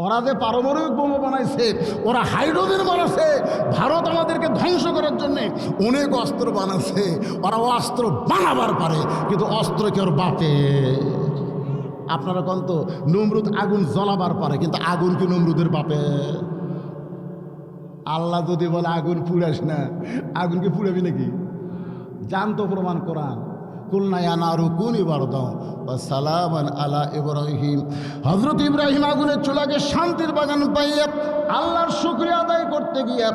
ওরা যে পারমাণবিক বোমা বানাইছে, ওরা হাইড্রোজেন বানাচ্ছে, ভারত আমাদেরকে ধ্বংস করার জন্য অনেক অস্ত্র বানাচ্ছে। ওরা অস্ত্র বানাবার পারে, কিন্তু অস্ত্র কি ওর বাপে? আপনারা কোন তো নমরুদ আগুন জ্বলাবার পারে, কিন্তু আগুন কি নমরুদের বাপে? আল্লাহ যদি বলে আগুন পুড়াস না, আগুন কি পুড়াবি নাকি? জানতো প্রমাণ কোরআন, কুলনা ইয়া নারু কুনি বারদাও ওয়া সালামান আলা ইব্রাহিম। হযরত ইব্রাহিম আগুনের চুলাকে শান্তির বাগান পাইয়া আল্লাহর শুকরিয়া আদায় করতে গিয়া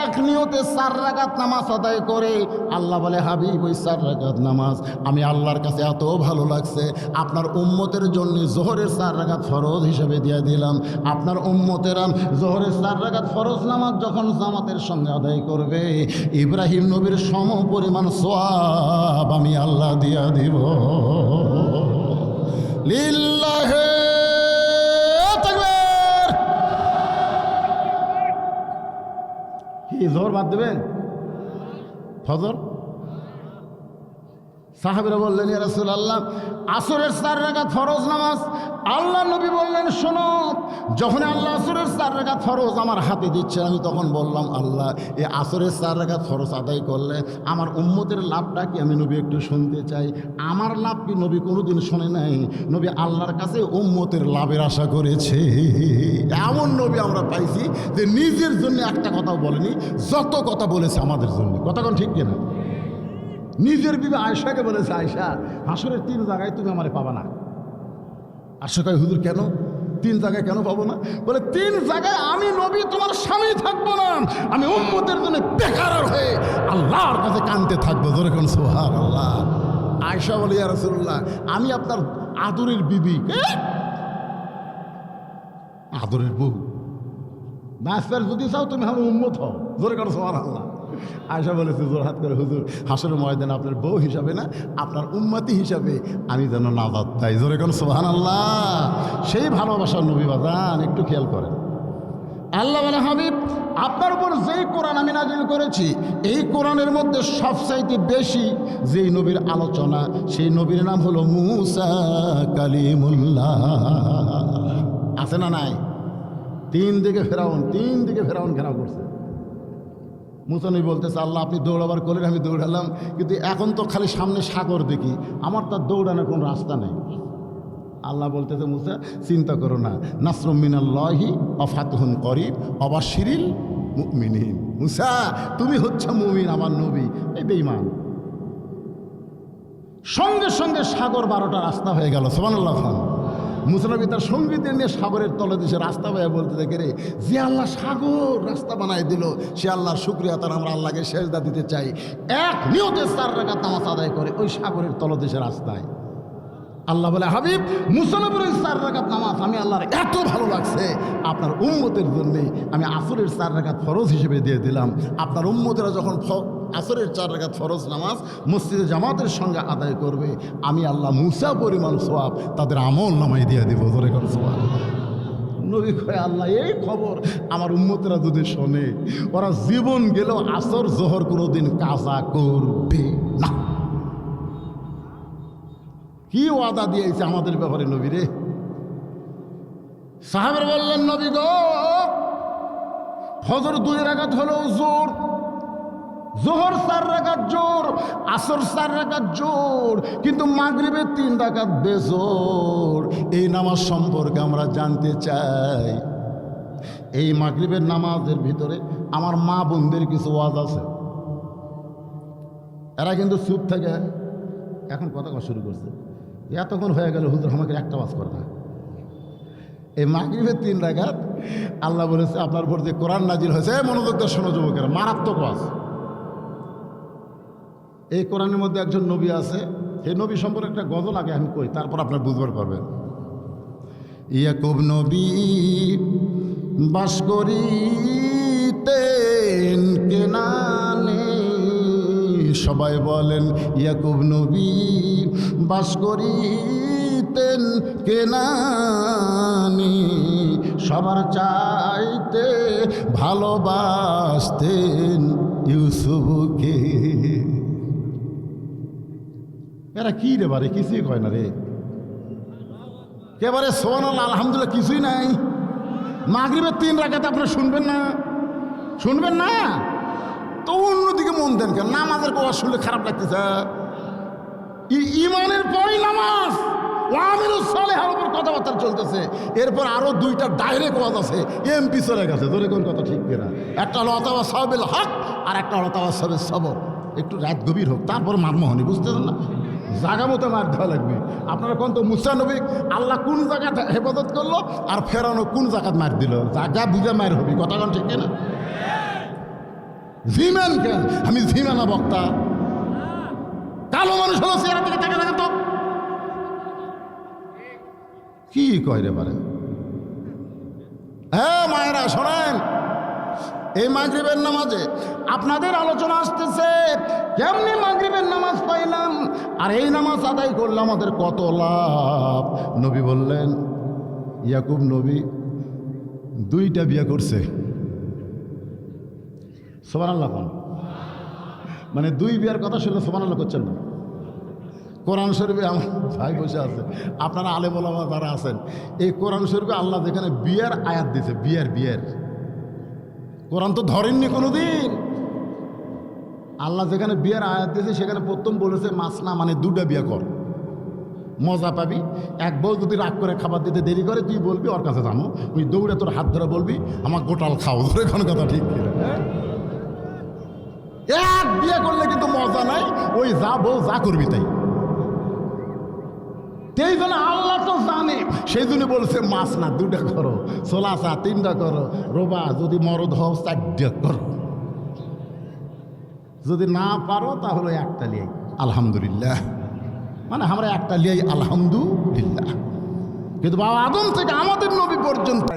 এক নিয়তে 4 রাকাত নামাজ আদায় করে আল্লাহ বলে, হাবিব ওই 4 রাকাত নামাজ আমি আল্লাহর কাছে এত ভালো লাগছে, আপনার উম্মতের জন্য জোহরের 4 রাকাত ফরজ হিসেবে দিয়ে দিলাম। আপনার উম্মতেরা জোহরের 4 রাকাত ফরজ নামাজ যখন জামাতের সঙ্গে আদায় করবে, ইব্রাহিম নবীর সম পরিমাণ সওয়াব আমি আল্লাহ দিয়া দিব। লিল্লাহি তাকবীর। কি জোহর বাদ দেবেন? ফজর? সাহাবীরা বললেন, ইয়া রাসূলুল্লাহ, আসরের 4 রাকাত ফরজ নামাজ। আল্লাহ নবী বললেন, শোনো, যখন আল্লাহ আসরের 4 রাকাত ফরজ আমার হাতে দিচ্ছে, আমি তখন বললাম, আল্লাহ এই আসরের 4 রাকাত ফরজ আদায় করলে আমার উম্মতের লাভটা কি আমি নবী একটু শুনতে চাই। আমার লাভ কি নবী কোনোদিন শোনে নাই? নবী আল্লাহর কাছে উম্মতের লাভের আশা করেছে। এমন নবী আমরা পাইছি যে নিজের জন্য একটা কথাও বলেনি, যত কথা বলেছে আমাদের জন্য। কথা কোন ঠিক কিনা? নিজের বিবি আয়েশাকে বলেছে, আয়েশা, হাসরের 3 জায়গায় তুমি আমারে পাবা না। আয়েশা কয়, হুজুর কেন? 3 জায়গায় কেন পাবো না? বলে, 3 জায়গায় আমি নবী তোমার স্বামী থাকবো না, আমি উম্মতের জন্য বেকার হয়ে আল্লাহর কাছে কাঁদতে থাকবো। জোরে কোন সুবহানাল্লাহ। আয়েশা বলে, ইয়া রাসূলুল্লাহ, আমি আপনার আদরের বিবি। আদরের বউ বাঁচবার যদি চাও তুমি আমার উম্মত হও। জোরে কোন সুবহানাল্লাহ। আয়েশা বলেছে জোরহাত করে, হুজুর হাসরের ময়দানে আপনার বউ হিসাবে না, আপনার উম্মতি হিসাবে আমি যেন নাজাত পাই। জোরে কোন সুবহানাল্লাহ। সেই ভালোবাসার নবী বাজান, একটু খেয়াল করেন। আল্লাহ বলে, হাবিব, আপনার উপর যেই কোরআন আমি নাজিল করেছি, এই কোরআনের মধ্যে সবচাইতে বেশি যেই নবীর আলোচনা, সেই নবীর নাম হলো মুসা কালিমুল্লাহ। আছে না নাই? 3 দিকে ফেরাউন ঘেরাও করছে। মুসা নবী বলতেছে, আল্লাহ আপনি দৌড়াবার করলেন, আমি দৌড়ালাম, কিন্তু এখন তো খালি সামনে সাগর দেখি, আমার তার দৌড়ানোর কোনো রাস্তা নেই। আল্লাহ বলতেছে, মুসা চিন্তা করো না, নাসরুম মিনাল্লাহি ওয়া ফাতহুন করিব ওয়া বাশশিরিল মুমিনিন। মুসা তুমি হচ্ছে মুমিন, আমার নবী। এই বেঈমান সঙ্গে সঙ্গে সাগর 12টা রাস্তা হয়ে গেল। সুবহানাল্লাহ। মুসা নবী তার সঙ্গীদের নিয়ে সাগরের তলদেশে রাস্তা হয়ে বলতে দেখে, রে যে আল্লাহ সাগর রাস্তা বানায় দিল, সে আল্লাহর শুকরিয়া তার আমরা আল্লাহকে সেজদা দিতে চাই। এক নিয়তে 4 রাকাত নামাজ আদায় করে ওই সাগরের তলদেশে রাস্তায়। আল্লাহ বলে, হাবিব, মুসা নবীর ওই 4 রাকাত নামাজ আমি আল্লাহর এত ভালো লাগছে, আপনার উম্মতের জন্যে আমি আসরের 4 রাকাত ফরজ হিসেবে দিয়ে দিলাম। আপনার উম্মতেরা যখন আসরের 4 রাকাত ফরজ নামাজ মসজিদে জামাতের সঙ্গে আদায় করবে, আমি আল্লাহ মুসা পরিমাণ সওয়াব তাদের আমল নামায় দিয়ে দিব। ধরে কোন সওয়াব। নবী কয়, আল্লাহ এই খবর আমার উম্মতেরা যদি শোনে, ওরা জীবন গেলেও আসর জোহর কোনোদিন কাজা করবে না। কি ওয়াদা দিয়েছে আমাদের ব্যাপারে নবী রে। সাহাবেরা বললেন, নবী গো, ফজর 2 রাকাত হলো জোর, জোহর 4 রাকাত জোর, আসর 4 রাকাত জোর, কিন্তু মাগরিবের 3 রাকাত বেজোর। এই নামাজ সম্পর্কে আমরা জানতে চাই। এই মাগরিবের নামাজের ভিতরে আমার মা বোনদের কিছু ওয়াজ আছে। এরা কিন্তু চুপ থাকে, এখন কথা শুরু করছে। এতক্ষণ হয়ে গেল, হুজুর আমাকে একটা ওয়াজ করে না। এই মাগরিবের 3 রাকাত আল্লাহ বলেছে আপনার উপর যে কোরআন নাজিল হয়েছে, মনোযোগ দিয়ে শোনো যুবকেরা, মারাত্মক ওয়াজ। এই কোরআনের মধ্যে একজন নবী আছে, সেই নবী সম্পর্কে একটা গজল আগে আমি কই, তারপর আপনার বুঝবার পারবেন। ইয়াকুব নবী বাস করিতেন কেনানে, সবাই বলেন ইয়াকুব নবী বাস করিতেন কেনানে, সবার চাইতে ভালোবাসতেন ইউসুফকে। এরা কি রে বারে, কিছুই কয় না রে। একেবারে সুবহানাল্লাহ আলহামদুলিল্লাহ কিছুই নাই। মাগরিবের 3 রাকাত আপনারা শুনবেন না? শুনবেন না তো অন্যদিকে মন দেন কেন? নামাজের কথা শুনলে খারাপ লাগতেছে? ইমানের পরই নামাজ, ওয়ামিলুস সালিহার উপর কথাবার্তা চলতেছে। এরপর আরো 2টা ডাইরেক্ট ওয়াজ আছে, এমপি চলে গেছে। ধরে কোন কথা ঠিক কিনা? একটা হলো অতাওয়া সাহাবিল হক, আর একটা হলো অতাওয়া সাহাবিল সবর। একটু রাত গভীর হোক, তারপর মারমোহনি, বুঝতেছেন না? জাগা মতো মার দেওয়া লাগবে। আপনারা কোন তো মুসা নবী আল্লাহ কোন জায়গায় হেফাজত করলো, আর ফেরানো কোন জায়গায় মার দিল, জায়গা বুঝে মার হবি। কথা কোন ঠিক কিনা? ঝিমেন কেন? আমি ঝিমেনা বক্তা? কালো মানুষ হলো চেহারা থেকে তাকে দেখেন তো কি কয় রে পারে। হ্যাঁ মায়েরা শোনেন, এই মাগরিবের নামাজে আপনাদের আলোচনা আসতেছে কেমনি মাগরিবের নামাজ পাইলাম আর এই নামাজ আদায় করলে আমাদের কত লাভ। নবী বললেন, ইয়াকুব নবী 2টা বিয়ে করছে। সুবহানাল্লাহ। মানে 2 বিয়ার কথা শুনলে সুবহানাল্লাহ করছেন না? কোরআন শরীফে আমার ভাই বসে আছে, আপনারা আলেম ওলামা যারা আছেন, এই কোরআন শরীফে আল্লাহ যেখানে বিয়ার আয়াত দিয়েছে, বিয়ার কোরআন তো ধরেননি কোনোদিন। আল্লাহ যেখানে বিয়ার আয়াত দিয়েছে সেখানে প্রথম বলেছে মাসনা, মানে 2টা বিয়ে কর, মজা পাবি। এক বউ যদি রাগ করে খাবার দিতে দেরি করে, তুই বলবি ওর কাছে জানো, তুই দৌড়ে তোর হাত ধরে বলবি আমার গোটাল খাও। ধরে কোনো কথা ঠিক কিনা? এক বিয়ে করলে কিন্তু মজা নাই, ওই যা বউ যা করবি তাই। সেই জন্য আল্লাহ তো জানে, সেই জন্য বলছে মাছ না 2টা করো, সোলাসা 3টা করো, রোবা যদি মরদ হও 4টা করো, যদি না পারো তাহলে একটা লিয়াই আলহামদুলিল্লাহ। মানে আমরা একটা লিয়াই আলহামদুলিল্লাহ। কিন্তু বাবা আদম থেকে আমাদের নবী পর্যন্ত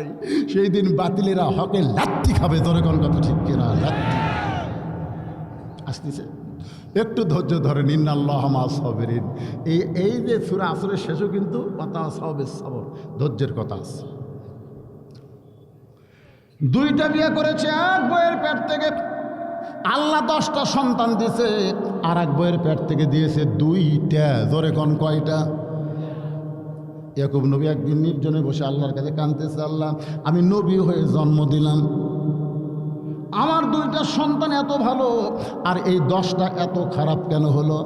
সেই দিন বাতিলেরা হকে লাত্তি খাবে। ধরে কোন কথা ঠিক কিনা? লাত্তি আসতেছে। একটু ধৈর্য ধরেন, ইন্নাল্লাহ মা সাবিরিন। এই যে সূরা আসরের শেষও কিন্তু সবর, ধৈর্যের কথা আছে। 2টা বিয়ে করেছে, এক বইয়ের পেট থেকে আল্লাহ 10টা সন্তান দিয়েছে, আর এক বইয়ের পেট থেকে দিয়েছে 2টা। জোরে কোন কয়টা? ইয়াকুব নবী একদিন নির্জনে বসে আল্লাহর কাছে কাঁদতেছে, আল্লাহ আমি নবী হয়ে জন্ম দিলাম, আমার 2টা সন্তান এত ভালো আর এই 10টা এত খারাপ কেন হলো?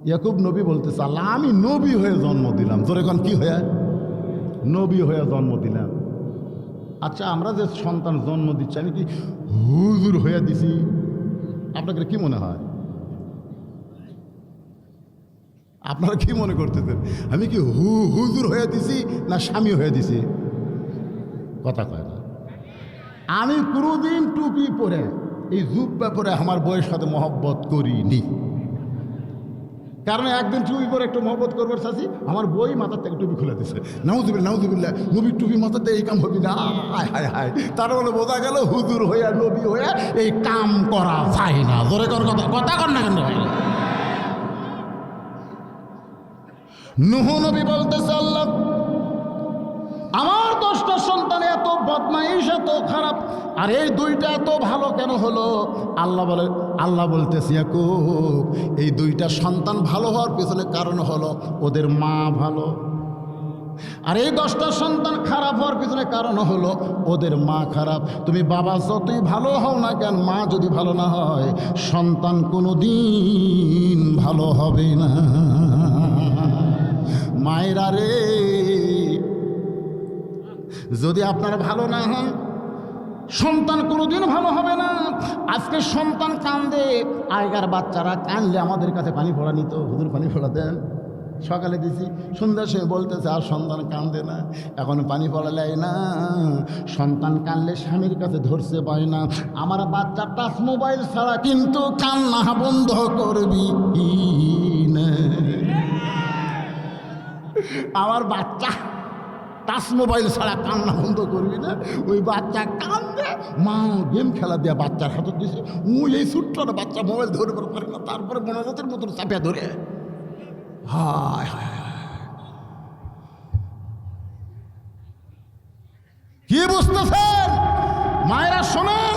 ইয়াকুব নবী বলতেছে, আল্লাহ আমি নবী হয়ে জন্ম দিলাম। জোরে কোন কি হয়ে? নবী হয়ে জন্ম দিলাম। আচ্ছা আমরা যে সন্তান জন্ম দিচ্ছি, আমি কি হুজুর হয়ে দিছি? আপনাদের কি মনে হয়? আপনারা কি মনে করতেছেন? আমি কি হুজুর হয়ে দিছি না স্বামী হয়ে দিছি? কথা কয় না। আমি কোনোদিন টুপি পরে, এই জুব্বা পরে আমার বইয়ের সাথে মহব্বত করিনি। কারণ একদিন টুপি পরে একটু মহব্বত করবার চাচ্ছি, আমার বই মাথার থেকে টুপি খুলে দিচ্ছে। নাউজুবিল্লাহ, নবীর টুপি মাথাতে এই কাম হবি না। হায় তার মানে বোঝা গেল হুজুর হইয়া নবী হইয়া এই কাম করা যায় না। জোরে কর কথা কর না কেন? নূহ নবী বলতেছে, আল্লাহ আমার 10টা সন্তান এত বদমাইশ, এত খারাপ, আর এই 2টা এত ভালো কেন হলো? আল্লাহ বলতেছে, ইয়াকুব এই 2টা সন্তান ভালো হওয়ার পেছনে কারণ হলো ওদের মা ভালো, আর এই 10টা সন্তান খারাপ হওয়ার পিছনে কারণ হলো ওদের মা খারাপ। তুমি বাবা যতই ভালো হও না কেন, মা যদি ভালো না হয় সন্তান কোনোদিন ভালো হবে না। মায়েরা রে, যদি আপনারা ভালো না হন সন্তান কোনোদিন ভালো হবে না। আজকে সন্তান কান্দে, আগেকার বাচ্চারা কানলে আমাদের কাছে পানি ফোড়া নিত, হুজুর পানি ফোড়া দেন। সকালে দিছি, সন্ধ্যার সময় বলতেছে আর সন্তান কান্দে না, এখন পানি পড়া নেয় না। সন্তান কানলে স্বামীর কাছে ধরছে পায় না। আমার বাচ্চা টাচ মোবাইল ছাড়া কিন্তু কান্না বন্ধ করবি না। আমার বাচ্চা টাচ মোবাইল ছাড়া কান্না বন্ধ করবি না। ওই বাচ্চা কান্দে, মা গেম খেলা দিয়া বাচ্চার হাতে দিছে, এই ছোট্ট বাচ্চা মোবাইল ধরে পারে না, তারপরে মনোজাতের মতন চাপিয়া ধরে। হায় কি বুঝতেছেন মায়েরা? শোনেন,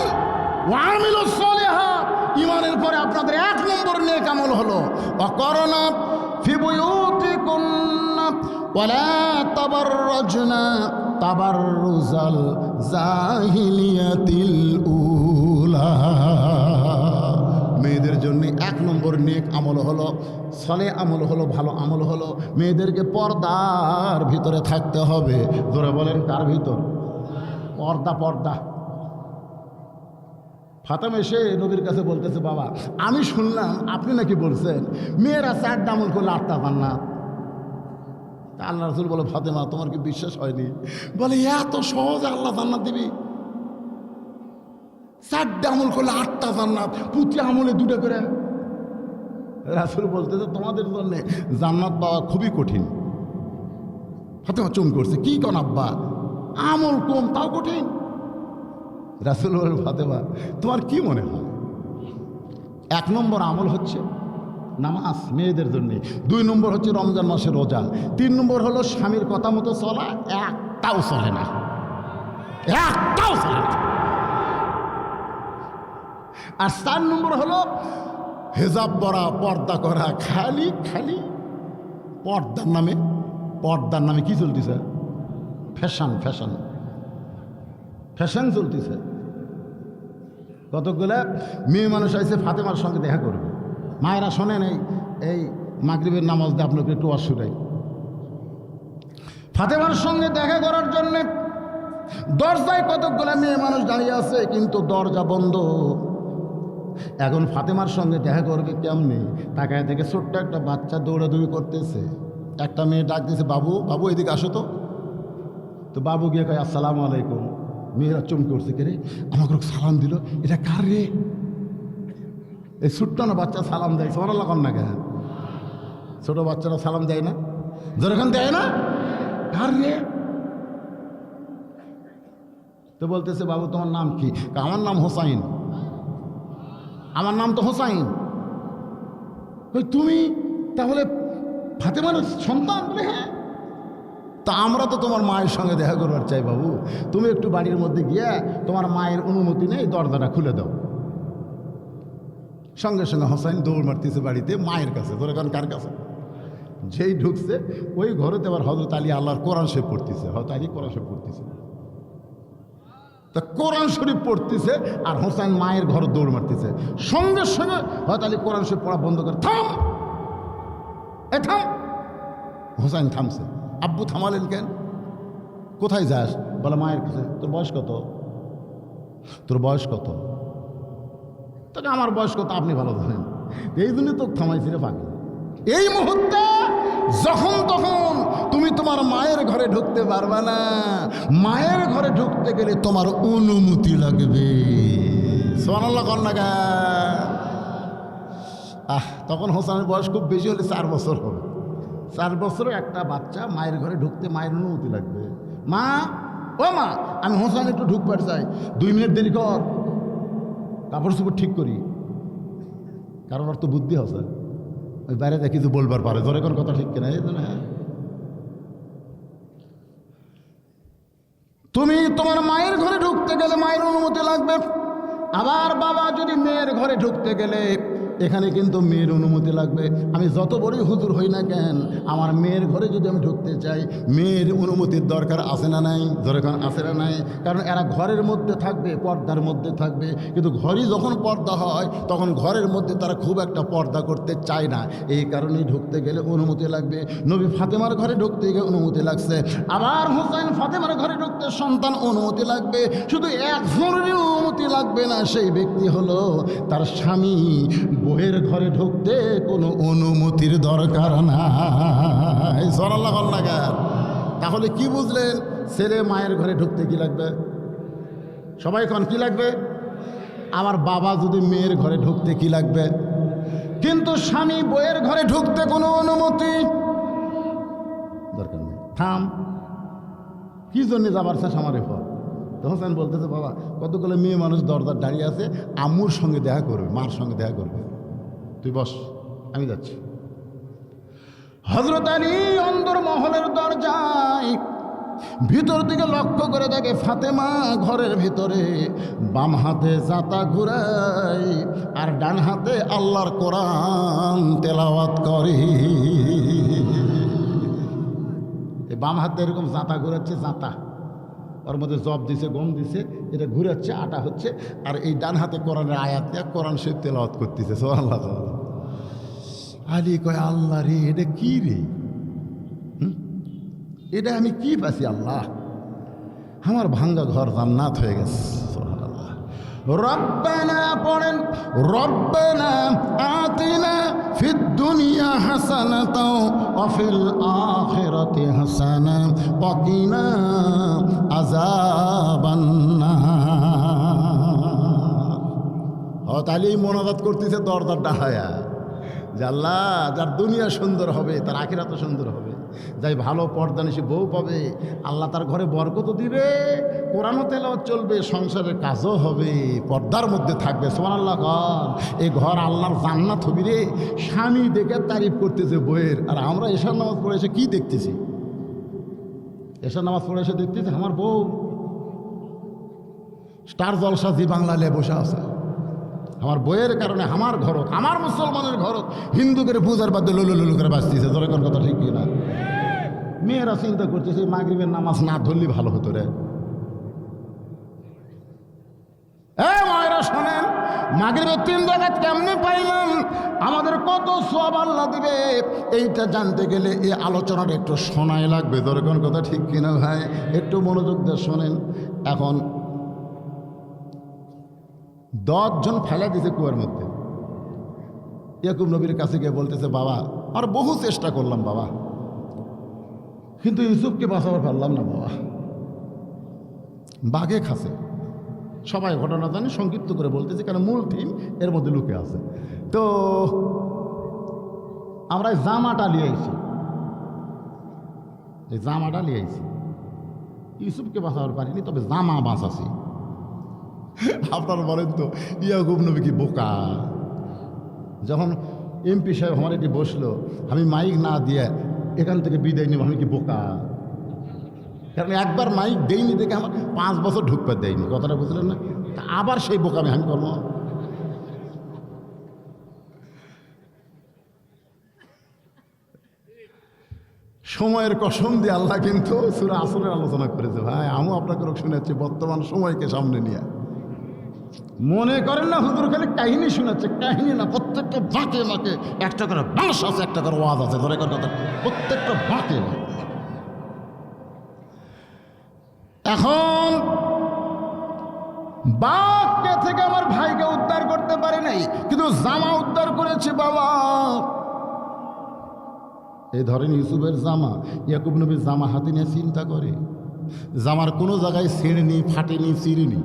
ওয়ামিলুস সালিহাত, ঈমানের পরে আপনাদের 1 নম্বর নেক আমল হলো ওয়াকরনা ফি বুয়ুতিকুন্না ওয়ালা তাবাররাজনা তাবাররুজাল জাহিলিয়াতিল উলা। মেয়েদের জন্য 1 নম্বর নেক আমল হলো, সলে আমল হলো, ভালো আমল হলো, মেয়েদেরকে পর্দার ভিতরে থাকতে হবে। জোরে বলেন, কার ভিতর? পর্দা, পর্দা। ফাতেমা এসে নবীর কাছে বলতেছে, বাবা আমি শুনলাম আপনি নাকি বলছেন মেয়েরা 4টা আমল করলে 8টা জান্নাত। তা আল্লাহ রাসূল বলে, ফাতেমা তোমার কি বিশ্বাস হয়নি? বলে, এত সহজে আল্লাহ জান্নাত দিবি? 4টা আমল করলে 8টা জান্নাত, প্রতি আমলে 2টা করে। রাসূল বলতেছে, তোমাদের জন্য জান্নাত পাওয়া খুবই কঠিন। ফাতেমা চুম করছে, কি কোন আব্বা, আমল কম তাও কঠিন? রাসূল বলেন, ফাতেমা তোমার কি মনে হয়? 1 নম্বর আমল হচ্ছে নামাজ মেয়েদের জন্য, 2 নম্বর হচ্ছে রমজান মাসে রোজা, 3 নম্বর হলো স্বামীর কথা মতো চলা, একটাও চলে না, একটাও চলে না। আর 4 নম্বর হলো হেজাব পরা, পর্দা করা। খালি খালি পর্দার নামে, পর্দার নামে কি চলতেছে? ফ্যাশন, ফ্যাশন, ফ্যাশন চলতেছে। কতগুলো মেয়ে মানুষ আছে ফাতেমার সঙ্গে দেখা করবে, মায়েরা শোনেন এই মাগরিবের নামাজ দিয়ে আপনাকে একটু অসুরাই, ফাতেমার সঙ্গে দেখা করার জন্যে দরজায় কতগুলো মেয়ে মানুষ দাঁড়িয়ে আছে, কিন্তু দরজা বন্ধ। এখন ফাতেমার সঙ্গে দেখা করবে কেমনি? তাকায় থেকে ছোট্ট একটা বাচ্চা দৌড়াদৌড়ি করতেছে। একটা মেয়ে ডাক দিয়েছে, বাবু বাবু এদিকে আসো তো। তো বাবু গিয়ে কয়, আসসালামু আলাইকুম। মেয়েরা চমকে উঠছে, কে রে, আমাকে সালাম দিল, এটা কার রে? এই ছোট্ট না বাচ্চা সালাম দেয়, সোনার লাগান না কেন? ছোট বাচ্চারা সালাম দেয় না? যেরকম দেয় না, কার রে? তো বলতেছে, বাবু তোমার নাম কি? আমার নাম হোসাইন। আমার নাম তো হোসাইন। তুমি তাহলে ফাতেমার সন্তান? বলে, হ্যাঁ। তা আমরা তো তোমার মায়ের সঙ্গে দেখা করবার চাই বাবু, তুমি একটু বাড়ির মধ্যে গিয়া তোমার মায়ের অনুমতি নেই, দরজাটা খুলে দাও। সঙ্গে সঙ্গে হোসাইন দৌড় মারতেছে বাড়িতে, মায়ের কাছে। ধরে কারণ কার কাছে? যেই ঢুকছে ওই ঘরেতে আবার হযরত আলী আল্লাহর কোরআন শরীফ পড়তেছে। হযরত আলী কোরআন শরীফ পড়তেছে, তা কোরআন শরীফ পড়তেছে আর হোসাইন মায়ের ঘরে দৌড় মারতেছে। সঙ্গে সঙ্গে হযরত আলী কোরআন শরীফ পড়া বন্ধ করে, থাম, এ থাম। হোসাইন থামছে। আব্বু থামালেন কেন? কোথায় যাস? বলে, মায়ের কাছে। তোর বয়স কত? তোর বয়স কত? তাকে আমার বয়স কত আপনি ভালো জানেন, এই জন্য তো থামাইছি রে পাগল। এই মুহূর্তে যখন তখন তুমি তোমার মায়ের ঘরে ঢুকতে পারবে না। মায়ের ঘরে ঢুকতে গেলে তোমার অনুমতি লাগবে। সুবহানাল্লাহ কন্যা। তখন হোসেনের বয়স খুব বেশি হলে 4 বছর হবে। 4 বছরে একটা বাচ্চা মায়ের ঘরে ঢুকতে মায়ের অনুমতি লাগবে। মা, ও মা, আমি হোসেন একটু ঢুকবার চাই, 2 মিনিট দেরি কর, কাপড় চোপড় ঠিক করি। কারণ ওর তো বুদ্ধি আছে, ওই বাইরে দেখি কিছু বলবার পারে, ধরে কোন কথা ঠিক কিনা। এই জন্য তুমি তোমার মায়ের ঘরে ঢুকতে গেলে মায়ের অনুমতি লাগবে। আবার বাবা যদি মেয়ের ঘরে ঢুকতে গেলে এখানে কিন্তু মেয়ের অনুমতি লাগবে। আমি যত বড়ই হুজুর হই না কেন, আমার মেয়ের ঘরে যদি আমি ঢুকতে চাই, মেয়ের অনুমতির দরকার আছে না নাই? দরকার আছে না নাই? কারণ এরা ঘরের মধ্যে থাকবে, পর্দার মধ্যে থাকবে, কিন্তু ঘরই যখন পর্দা হয় তখন ঘরের মধ্যে তারা খুব একটা পর্দা করতে চায় না। এই কারণেই ঢুকতে গেলে অনুমতি লাগবে। নবী ফাতেমার ঘরে ঢুকতে গিয়ে অনুমতি লাগছে। আবার হুসাইন ফাতেমার ঘরে ঢুকতে সন্তান অনুমতি লাগবে। শুধু একজনেরই অনুমতি লাগবে না, সেই ব্যক্তি হলো তার স্বামী। বউয়ের ঘরে ঢুকতে কোনো অনুমতির দরকার নাই। সুবহানাল্লাহ আল্লাহ। তাহলে কি বুঝলেন? ছেলে মায়ের ঘরে ঢুকতে কি লাগবে? সবাই কোন কি লাগবে? আমার বাবা যদি মেয়ের ঘরে ঢুকতে কি লাগবে? কিন্তু স্বামী বউয়ের ঘরে ঢুকতে কোনো অনুমতি দরকার নেই। থাম, কি জন্য যাবার শেষ আমার এরপর? তো হোসেন বলতেছে, বাবা কতগুলো মেয়ে মানুষ দরজার দাঁড়িয়ে আছে, আম্মুর সঙ্গে দেখা করবে, মার সঙ্গে দেখা করবে, তুই বস, আমি যাচ্ছি। হযরত আলী অন্দর মহলের দরজায় ভিতর দিকে লক্ষ্য করে দেখে ফাতেমা ঘরের ভিতরে বাম হাতে জাতা ঘুরাই আর ডান হাতে আল্লাহর কোরআন তেলাওয়াত করে। বাম হাতে এরকম জাতা ঘুরাচ্ছে, জাতা ওর মধ্যে জব দিছে, গম দিছে, এটা ঘুরাচ্ছে, আটা হচ্ছে, আর এই ডান হাতে কোরআনের আয়াত দিয়ে কোরআন শরীফ তেলাওয়াত করতেছে। সুবহানাল্লাহ। আলী কয়, আল্লাহ রে, এটা কি রে? এটা আমি কি পাচ্ছি আল্লাহ? আমার ভাঙ্গা ঘর জান্নাত হয়ে গেছে। সুবহানাল্লাহ। রব্বানা পড়েন, রব্বানা আতিনা ফিদ দুনিয়া হাসানাতাও ওয়া ফিল আখিরাতি হাসানা ওয়া কিনা আযাবান নার। তাহলে এই মোনাজাত করতেছে দরজার ডাহায়া যে আল্লাহ, যার দুনিয়া সুন্দর হবে তার আখিরাতও সুন্দর হবে, যাই ভালো পর্দানিশী বউ পাবে, আল্লাহ তার ঘরে বরকত দিবে, কোরআনও তেলাওয়াত চলবে, সংসারের কাজও হবে, পর্দার মধ্যে থাকবে। সুবহানাল্লাহ। এই ঘর আল্লাহর জান্নাত হবি রে। স্বামী দেখে তারিফ করতেছে বইয়ের, আর আমরা এশার নামাজ পড়ে এসে কি দেখতেছি? এশার নামাজ পড়ে এসে দেখতেছি আমার বউ স্টার জলসা জি বাংলা নিয়ে বসে আছে। আমার বইয়ের কারণে আমার ঘর, আমার মুসলমানের ঘর হিন্দু করে পূজার বাদে লুলু লুলু করে বাঁচতেছে। ধরে কোন কথা ঠিক কিনা? মেয়েরা চিন্তা করতেছে মাগরিবের নামাজ না ধরলে ভালো হতো রে। মায়েরা শোনেন, মাগরিবের 3 রাকাত কেমনে পাইলাম, আমাদের কত সওয়াব আল্লাহ দিবে, এইটা জানতে গেলে এই আলোচনাটা একটু শোনাই লাগবে। ধরে কোন কথা ঠিক কিনা ভাই? একটু মনোযোগ দিয়ে শোনেন। এখন 10 জন ফেলা দিয়েছে কুয়ার মধ্যে। ইয়াকুব নবীর কাছে গিয়ে বলতেছে, বাবা আর বহু চেষ্টা করলাম বাবা, কিন্তু ইউসুফকে বাঁচাবার পারলাম না বাবা, বাঘে খাসে। সবাই ঘটনা জানি, সংক্ষিপ্ত করে বলতেছে কারণ মূল থিম এর মধ্যে লুকে আছে। তো আমরা জামাটা নিয়ে আইছি, এই জামাটা নিয়ে আইছি, ইউসুফকে বাঁচাবার পারিনি, তবে জামা বাঁচাছি। আপনারা বলেন তো ইয়াকুব নবী কি বোকা? যখন এমপি সাহেব আমার এটি বসলো, আমি মাইক না দিয়ে এখান থেকে বিদায় নিব, আমি কি বোকা? কারণ একবার মাইক দেইনি দেখে আমার 5 বছর ঢুকতে দেয়নি। কথাটা বুঝলেন না? আবার সেই বোকামি আমি করবো? সময়ের কসম দিয়ে আল্লাহ কিন্তু সূরা আসরের আলোচনা করেছে। ভাই আমিও আপনাকে শুনেছি বর্তমান সময়কে সামনে নিয়ে। মনে করেন না হুজুর খালি কাহিনী শোনাচ্ছে, কাহিনী না, প্রত্যেকটা বাঁকে বাঁকে একটা করে বাঁশ আছে, একটা করে ওয়াজ আছে। ধরে কথা, প্রত্যেকটা বাঁকে। এখন বাঘকে থেকে আমার ভাইকে উদ্ধার করতে পারে নাই, কিন্তু জামা উদ্ধার করেছে বাবা। এই ধরেন ইউসুফের জামা, ইয়াকুব নবীর জামা হাতে নিয়ে চিন্তা করে, জামার কোনো জায়গায় ছিঁড়েনি, ফাটেনি, চিরিনি।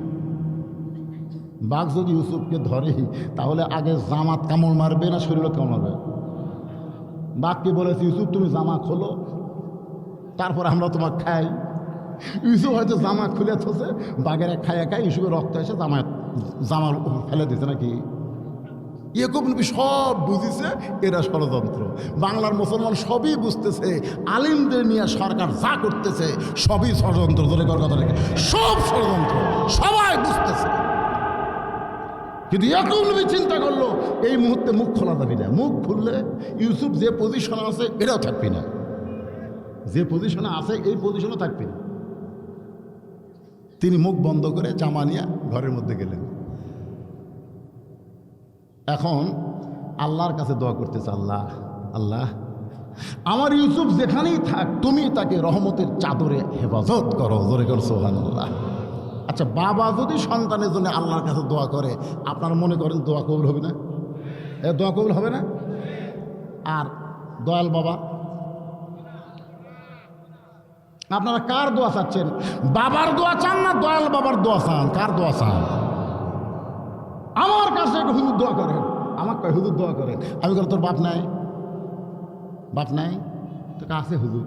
বাঘ যদি ইউসুফকে ধরে তাহলে আগে জামাত কামড় মারবে না শরীরে কামড় মারবে? বাঘকে বলেছে ইউসুফ তুমি জামা খোলো, তারপর আমরা তোমার খাই। ইউসুফ হয়তো জামা খুলে থসে, বাঘের খায় খায়, ইউসুফের রক্ত এসে জামার ফেলে দিতে নাকি? ইয়াকুব নবী সব বুঝিছে এরা ষড়যন্ত্র। বাংলার মুসলমান সবই বুঝতেছে, আলিমদের নিয়ে সরকার যা করতেছে সবই ষড়যন্ত্র। ধরে কথা রেখে সব ষড়যন্ত্র, সবাই বুঝতেছে। কিন্তু ইয়াকুব নবী চিন্তা করলো এই মুহূর্তে মুখ খোলা যাবি না, মুখ খুললে ইউসুফ যে পজিশনে আছে এটাও থাকবি না, যে পজিশনে আছে এই পজিশনে থাকবি না। তিনি মুখ বন্ধ করে জামা নিয়ে ঘরের মধ্যে গেলেন। এখন আল্লাহর কাছে দোয়া করতেছে, আল্লাহ আল্লাহ আমার ইউসুফ যেখানেই থাক তুমি তাকে রহমতের চাদরে হেফাজত করো। জোরে কর সুবহানাল্লাহ। আচ্ছা, বাবা যদি সন্তানের জন্য আল্লাহর কাছে দোয়া করে, আপনারা মনে করেন দোয়া কবুল হবে না? দোয়া কবুল হবে না? আর দয়াল বাবা, আপনারা কার দোয়া চাচ্ছেন? বাবার দোয়া চান না দয়াল বাবার দোয়া চান? কার দোয়া চান? আমার কাছে হুজুর দোয়া করেন, আমার কয় হুজুর দোয়া করেন। আমি বলি তোর বাপ নাই? বাপ নাই তো কাছে হুজুর।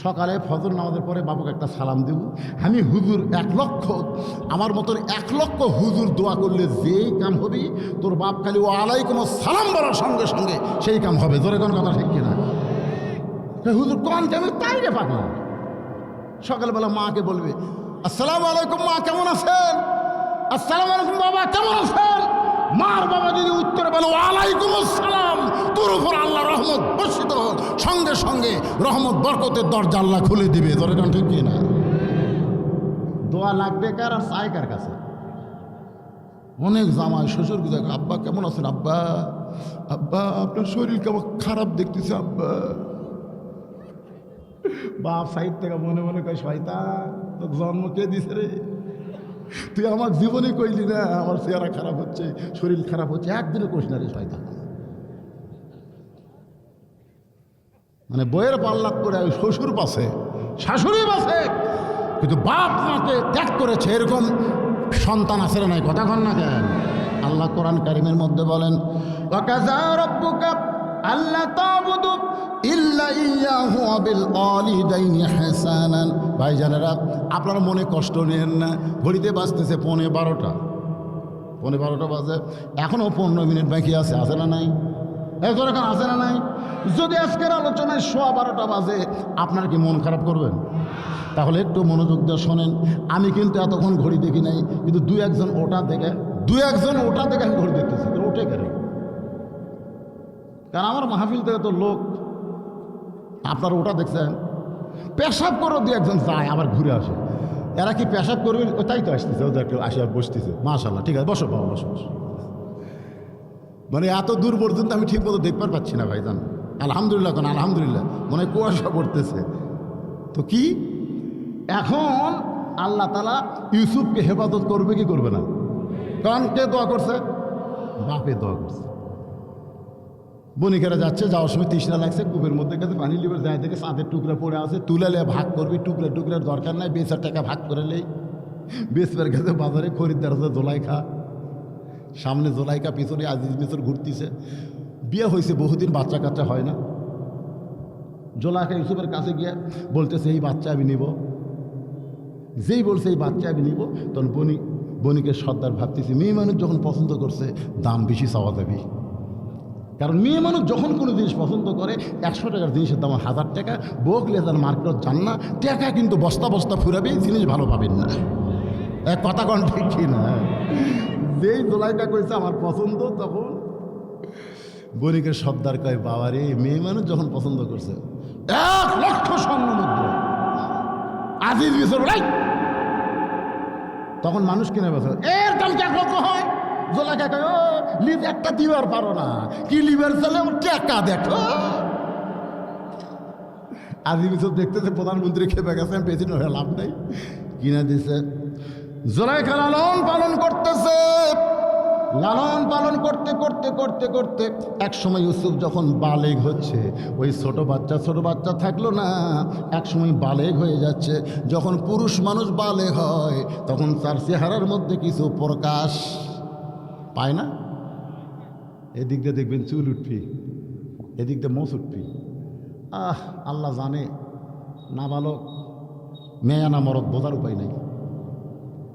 সকালে ফজর নামাজের পরে বাবুকে একটা সালাম দেব। আমি হুজুর 1 লক্ষ, আমার মতন 1 লক্ষ হুজুর দোয়া করলে যেই কাম হবে, তোর বাপ খালি ও আলাইকুম সালাম বলার সঙ্গে সঙ্গে সেই কাম হবে। জোরে কোন কথা ঠিক কিনা? হুজুর কোন কেন তাই রে পাগলা। সকালবেলা মাকে বলবে আসসালামু আলাইকুম মা, কেমন আছেন? আসসালামু আলাইকুম বাবা, কেমন আছেন? মার বাবা যদি উত্তরে বলো ওয়ালাইকুম আসসালাম, তোর উপর আল্লাহ রহমত বর্ষিত হোক, সঙ্গে সঙ্গে রহমত বরকতের দরজা আল্লাহ খুলে দিবে। ধরে কারণ ঠিক কিনা? দোয়া লাগবে কার আর চায় কার কাছে? অনেক জামাই শ্বশুর বুঝায়, আব্বা কেমন আছেন আব্বা? আব্বা আপনার শরীর কেমন খারাপ দেখতেছে আব্বা। বাপ সাইড থেকে মনে মনে কয়, শয়তান তোর জন্ম কে দিছে রে? তুই আমার জীবনে কইলি না আমার চেহারা খারাপ হচ্ছে, শরীর খারাপ হচ্ছে, একদিনও কইস না রে শয়তান। মানে বইয়ের পাল্লাক করে শ্বশুর পাশে, শাশুড়ি পাশে, কিন্তু বাপ মাকে ত্যাগ করেছে এরকম সন্তান আছে না নাই? কথা কন না কেন? আল্লাহ কোরআন কারিমের মধ্যে বলেন, ওয়াকাযা রাব্বুকা আল্লা তা'বুদু ইল্লা ইয়্যাহু ওয়া বিল ওয়ালিদাইনি ইহসানান। ভাইজানেরা, আপনারা মনে কষ্ট নেন না, ঘড়িতে বাজতেছে 12:15। 12:15 বাজে, এখনও 15 মিনিট বাকি আছে, আছে না নাই? এখন আছে না নাই? যদি আজকের আলোচনায় 12:15 বাজে, আপনার কি মন খারাপ করবেন? তাহলে একটু মনোযোগ দিয়ে শোনেন। আমি কিন্তু এতক্ষণ ঘড়ি দেখি নাই, কিন্তু দু একজন ওটা দেখে আমি ঘড়ি দেখতেছি। ওঠে কেন? কারণ আমার মাহফিল থেকে তো লোক, আপনারা ওটা দেখছেন, পেশাব করে দু একজন যায় আবার ঘুরে আসে। এরা কি পেশাব করবে? তাই তো আসতেছে, ওদের একটু আসে আর বসতেছে। মাশাআল্লাহ, ঠিক আছে, বসো বাবা, বসো বসো। মানে এত দূর পর্যন্ত আমি ঠিক মতো দেখতে পাচ্ছি না ভাইজান। আলহামদুলিল্লাহ, কেন আলহামদুলিল্লাহ, মনে কুয়াশা পড়তেছে তো কি। এখন আল্লাহ তাআলা ইউসুফকে হেফাজত করবে কি করবে না? কারণ কে দোয়া করছে? বাপে দোয়া করছে। বণিকেরা যাচ্ছে, যাওয়ার সময় তৃষ্ণা লাগছে, কূপের মধ্যে কাছে পানি লিবার যায়, দেখে চাঁদের টুকরা পড়ে আছে, তুলে ভাগ করবি, টুকরার দরকার নাই, বেচার টাকা ভাগ করে নেই। বেচবার গেছে বাজারে, খরিদ্দার হচ্ছে জোলাইখা, সামনে জোলাইখা, পিছনে আজিজ মিশর ঘুরতেছে। বিয়ে হয়েছে বহুদিন, বাচ্চা কাচ্চা হয় না। জোলাইখা ইউসুফের কাছে গিয়ে বলতেছে, এই বাচ্চা আমি নিব। যেই বলছে এই বাচ্চা আমি নিব, তখন বণিকের সর্দার ভাবতেছি, মেয়ে মানুষ যখন পছন্দ করছে, দাম বেশি চাওয়া যাবে। কারণ মেয়ে মানুষ যখন কোনো জিনিস পছন্দ করে, 100 টাকার জিনিসের দাম 1000 টাকা। বোক লেজার মার্কেট যান না, টাকা কিন্তু বস্তা বস্তা ফুরাবে, জিনিস ভালো পাবেন না। এক কথা কন ঠিক কি না? যেই দোলাইটা কইছে আমার পছন্দ, তখন বণিকের সর্দার কয়, বাবারে, মেয়ে মানুষ যখন পছন্দ করছে, 1 লক্ষ স্বর্ণ মুদ্রা আজিজ মিশর। তখন মানুষ কিনে বসে, এর দাম কি 1 লক্ষ হয়? জোলাইখা কয়, ও লিভ একটা দিবার পারো না, কি লিভার চলে আমার টাকা দেখো। আজিজ মিশর দেখতেছে প্রধানমন্ত্রী খেপে গেছে, প্রেসিডেন্ট হয়ে লাভ নেই, কিনে দিছে। জোলাইখা লালন পালন করতেছে, লালন পালন করতে করতে করতে করতে এক সময় ইউসুফ যখন বালেগ হচ্ছে, ওই ছোট বাচ্চা থাকলো না, এক সময় বালেগ হয়ে যাচ্ছে। যখন পুরুষ মানুষ বালেগ হয়, তখন তার চেহারার মধ্যে কিছু প্রকাশ পায় না। এদিক দিয়ে দেখবেন চুল উঠবি, এদিক দিয়ে মোচ উঠবি। আল্লাহ জানে, না বালক মেয়া না মরদ বোঝার উপায় নেই।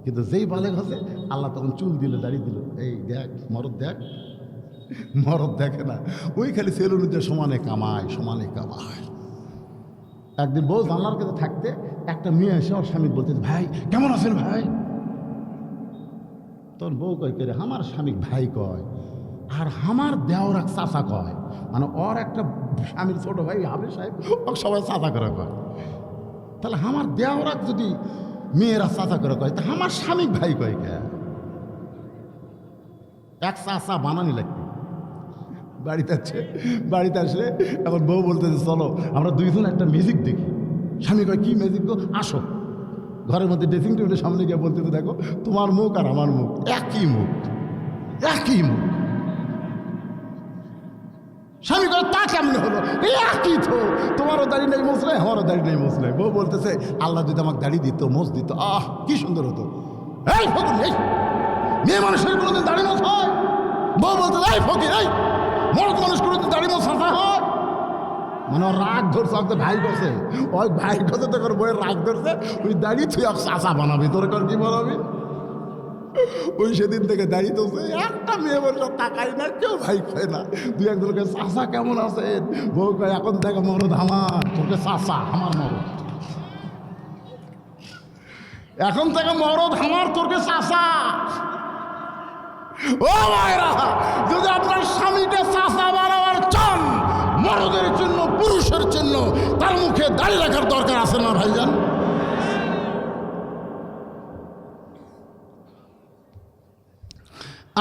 কিন্তু যেই বালেগ হচ্ছে, আল্লাহ তখন চুল দিল, দাড়ি দিল, এই দেখ মরদ, দেখ। মরদ দেখে না, ওই খালি সেলুনের সমানে কামায়। একদিন বউ জানলার কাছে থাকতে একটা মেয়ে এসে ওর স্বামী বলতে, ভাই কেমন আছেন ভাই? তখন বউ কয়, কে রে? আমার স্বামী ভাই কয়, আর আমার দেওয়ার এক চাচা কয়। মানে ওর একটা স্বামীর ছোট ভাই হাবিব সাহেব, ও সবাই চাচা করে কয়। তাহলে আমার দেওয়ার যদি মেয়েরা চাচা করে কয়, তা আমার স্বামী ভাই কয় কে? এক চাচা বানানি লাগবে। বাড়িতে আসলে এখন বউ বলতেছে, চলো আমরা দুইজন একটা মিউজিক দেখি। স্বামী কয়, কি মিউজিক গো? আসো। ঘরের মধ্যে ড্রেসিং টেবিলের সামনে গিয়ে বলতেছে, দেখো তোমার মুখ আর আমার মুখ একই মুখ। স্বামী কয়, তা কেমনে হলো? একই তো, তোমারও দাড়ি নেই মোছ নাই, আমারও দাড়ি নেই মোছ নাই। বউ বলতেছে, আল্লাহ যদি আমাকে দাড়ি দিত, মোছ দিত, কি সুন্দর হতো। এই ফকির, এই মেয়ে মানুষের কোনোদিন দাড়ি মোছ হয়? বউ বলতে, এই ফকির, এই মরদ মানুষ কোনোদিন দাড়ি মোছ সাফা হয়? মানে ওর রাগ ধরছে, আমাকে ভাই করছে, ওই ভাই করছে, তোর বইয়ের রাগ ধরছে, ওই দাড়ি তুই চাচা বানাবি, তোর কি বানাবি? ওই সেদিন থেকে দাঁড়িয়ে তো একটা মেয়ে বলল, তাকাই না, কেউ ভাই খায় না। দুই একজনকে, চাচা কেমন আছেন? বউ কয়, এখন থেকে মরদ আমার, তোকে চাচা আমার মরদ। এখন থেকে মরদ আমার, তোকে চাচা। ও ভাইরা, যদি আপনার স্বামীকে চাচা বানাবার চান, মরদের জন্য, পুরুষের জন্য, তার মুখে দাড়ি রাখার দরকার আছে না ভাইজান?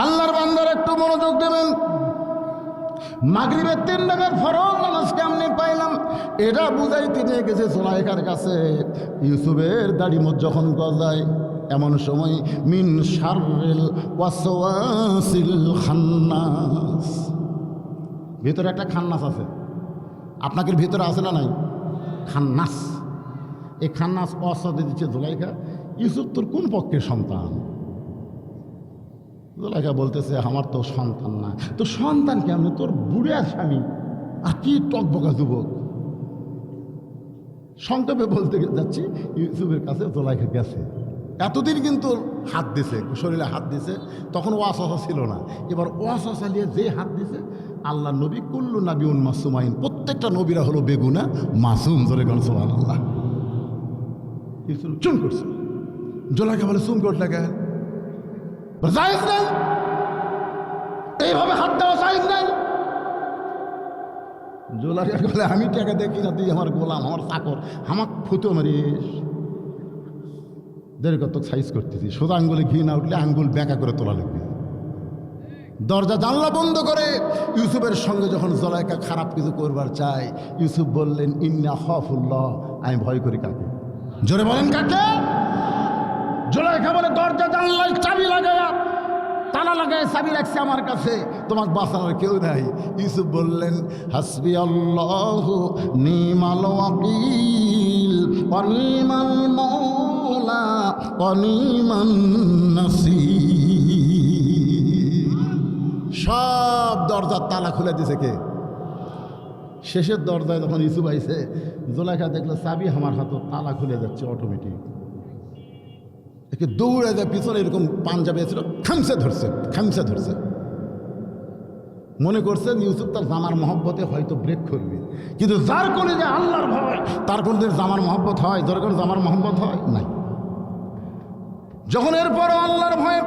আল্লাহর বান্দার একটু মনোযোগ দেবেন। মাগরিবের 3 রাকাত ফরজ নামাজ কেমনে পাইলাম এটা বুঝাইতে নিয়ে গেছে জুলাইখার কাছে। ইউসুফের দাড়ি মোজ যখন গজায় এমন সময় মিন শাররিল ওয়াসওয়াসিল খান্নাস, ভিতরে একটা খান্নাস আছে। আপনাদের ভিতরে আছে না নাই খান্নাস? এই খান্নাস অসদে দিচ্ছে জুলাইখা, ইউসুফ তোর কোন পক্ষের সন্তান? জুলাইখা বলতেছে আমার তো সন্তান না। তো সন্তান কেমন? তোর বুড়িয়া স্বামী আর কি টকবকা যুবক। সংক্ষেপে বলতে যাচ্ছি, ইউসুফের কাছে জুলাইখা গেছে। এতদিন কিন্তু হাত দিছে, শরীরে হাত দিছে, তখন ওয়াসওয়াসা ছিল না। এবার ওয়াসওয়াসা নিয়ে যে হাত দিছে, আল্লাহ নবী কুল্লু নাবিউন মাসুমাইন, প্রত্যেকটা নবীরা হলো বেগুনা মাসুম। জোরে কোন সুবহানাল্লাহ। ইউসুফ চুম করছে। জুলাইখা বলে চুম করলে কেন? জায়েজ নাই, এইভাবে হাত দেওয়া জায়েজ নাই। জুলাইখা বলে আমি টাকা দেখি না, তুই আমার গোলাম, আমার চাকর, আমার ফুটো মারিস। দেড় কত সাইজ করতেছি, সোজা আঙ্গুলে ঘি না উঠলে আঙ্গুল ব্যাকা করে তোলা লাগবে। দরজা জানলা বন্ধ করে ইউসুফের সঙ্গে যখন জুলাইখা খারাপ কিছু করবার চায়, ইউসুফ বললেন ইন্না খাফুল্লাহ, আমি ভয় করি কাকে? জোরে বলেন কাকে? জুলাইখা বলে দরজা জানলায় চাবি লাগায়া, তালা লাগায় চাবি রাখছে আমার কাছে, তোমাকে বাঁচানোর কেউ নাই। ইউসুফ বললেন হাসবি আল্লাহু নিমাল ওয়াকিল ওয়া নিমাল মাওলা ওয়া নিমান নাসির। সব দরজার তালা খুলে দিছে কে? শেষের দরজায় যখন ইউসুফ আইছে, জুলাইখা দেখলো চাবি আমার হাতে, তালা খুলে যাচ্ছে অটোমেটিক। একে দৌড়ে যায় পিছনে, এরকম পাঞ্জাবে ছিল, খামসে ধরছে। মনে করছেন ইউসুফ তার জামার মহব্বতে হয়তো ব্রেক করবে, কিন্তু যার কোনে যে আল্লাহর ভয়, তার কোন দিন জামার মহব্বত হয়? যার কোন জামার মহব্বত হয় নাই। যখন এরপর আল্লাহর ভয়ে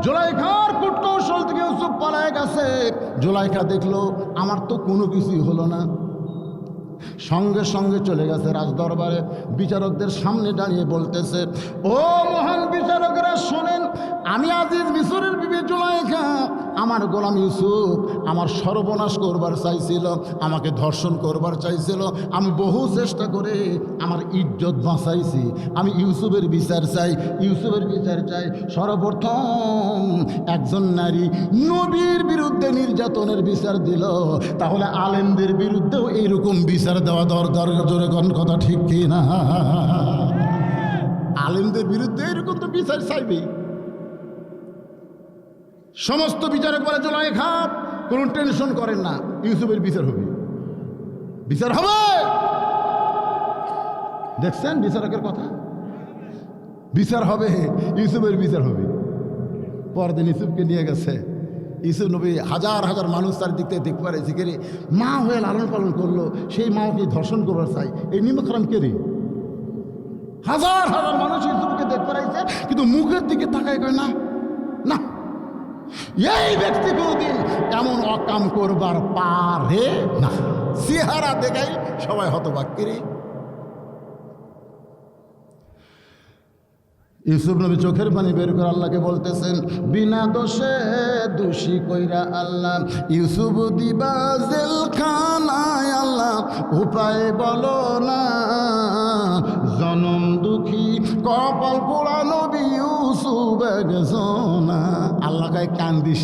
জুলাইখার কূটকৌশল থেকে ইউসুফ পালায় গেছে, জুলাইখা দেখলো আমার তো কোনো কিছুই হলো না, সঙ্গে সঙ্গে চলে গেছে রাজদরবারে। বিচারকদের সামনে দাঁড়িয়ে বলতেছে, ও মহান বিচারকরা শোনেন, আমি আজিজ মিশরের বিবি জুলাইখা, আমার গোলাম ইউসুফ আমার সর্বনাশ করবার চাইছিল, আমাকে ধর্ষণ করবার চাইছিল। আমি বহু চেষ্টা করে আমার ইজ্জত বাঁচাইছি। আমি ইউসুফের বিচার চাই। সর্বপ্রথম একজন নারী নবীর বিরুদ্ধে নির্যাতনের বিচার দিল, তাহলে আলেমদের বিরুদ্ধেও এইরকম বিচার দেওয়া দরকার। জোরে কোন কথা ঠিক কি না? আলেমদের বিরুদ্ধে এরকম তো বিচার চাইবেই। সমস্ত বিচারক বলে জুলাইখা কোনো টেনশন করেন না, ইউসুফের বিচার হবে। দেখছেন বিচারকের কথা? বিচার হবে, ইউসুফের বিচার হবে। পরদিন ইউসুফকে নিয়ে গেছে। ইউসুফ নবী হাজার হাজার মানুষ তার দিক থেকে দেখতে পারে, জিকেরে মা হয়ে লালন পালন করলো, সেই মাকে ধর্ষণ করবার চাই, এই নিমকরাম কে রে? হাজার হাজার মানুষ ইউসুফকে দেখতে পারাইছে, কিন্তু মুখের দিকে তাকায় কয় না, না এই ব্যক্তি কোনদিন এমন অকাম করবার পারে না। চেহারা দেখাই সবাই হতবাক। রে ইউসুফ নবী চোখের পানি বের করে আল্লাহকে বলতেছেন, বিনা দোষে দোষী কইরা আল্লাহ ইউসুফ দিবা জেলখানায়, আল্লাহ উপায় বলো না, জনম দুঃখী কপাল পোড়া নবী ইউসুফ একজনা। আল্লাহ কয় কান্দিস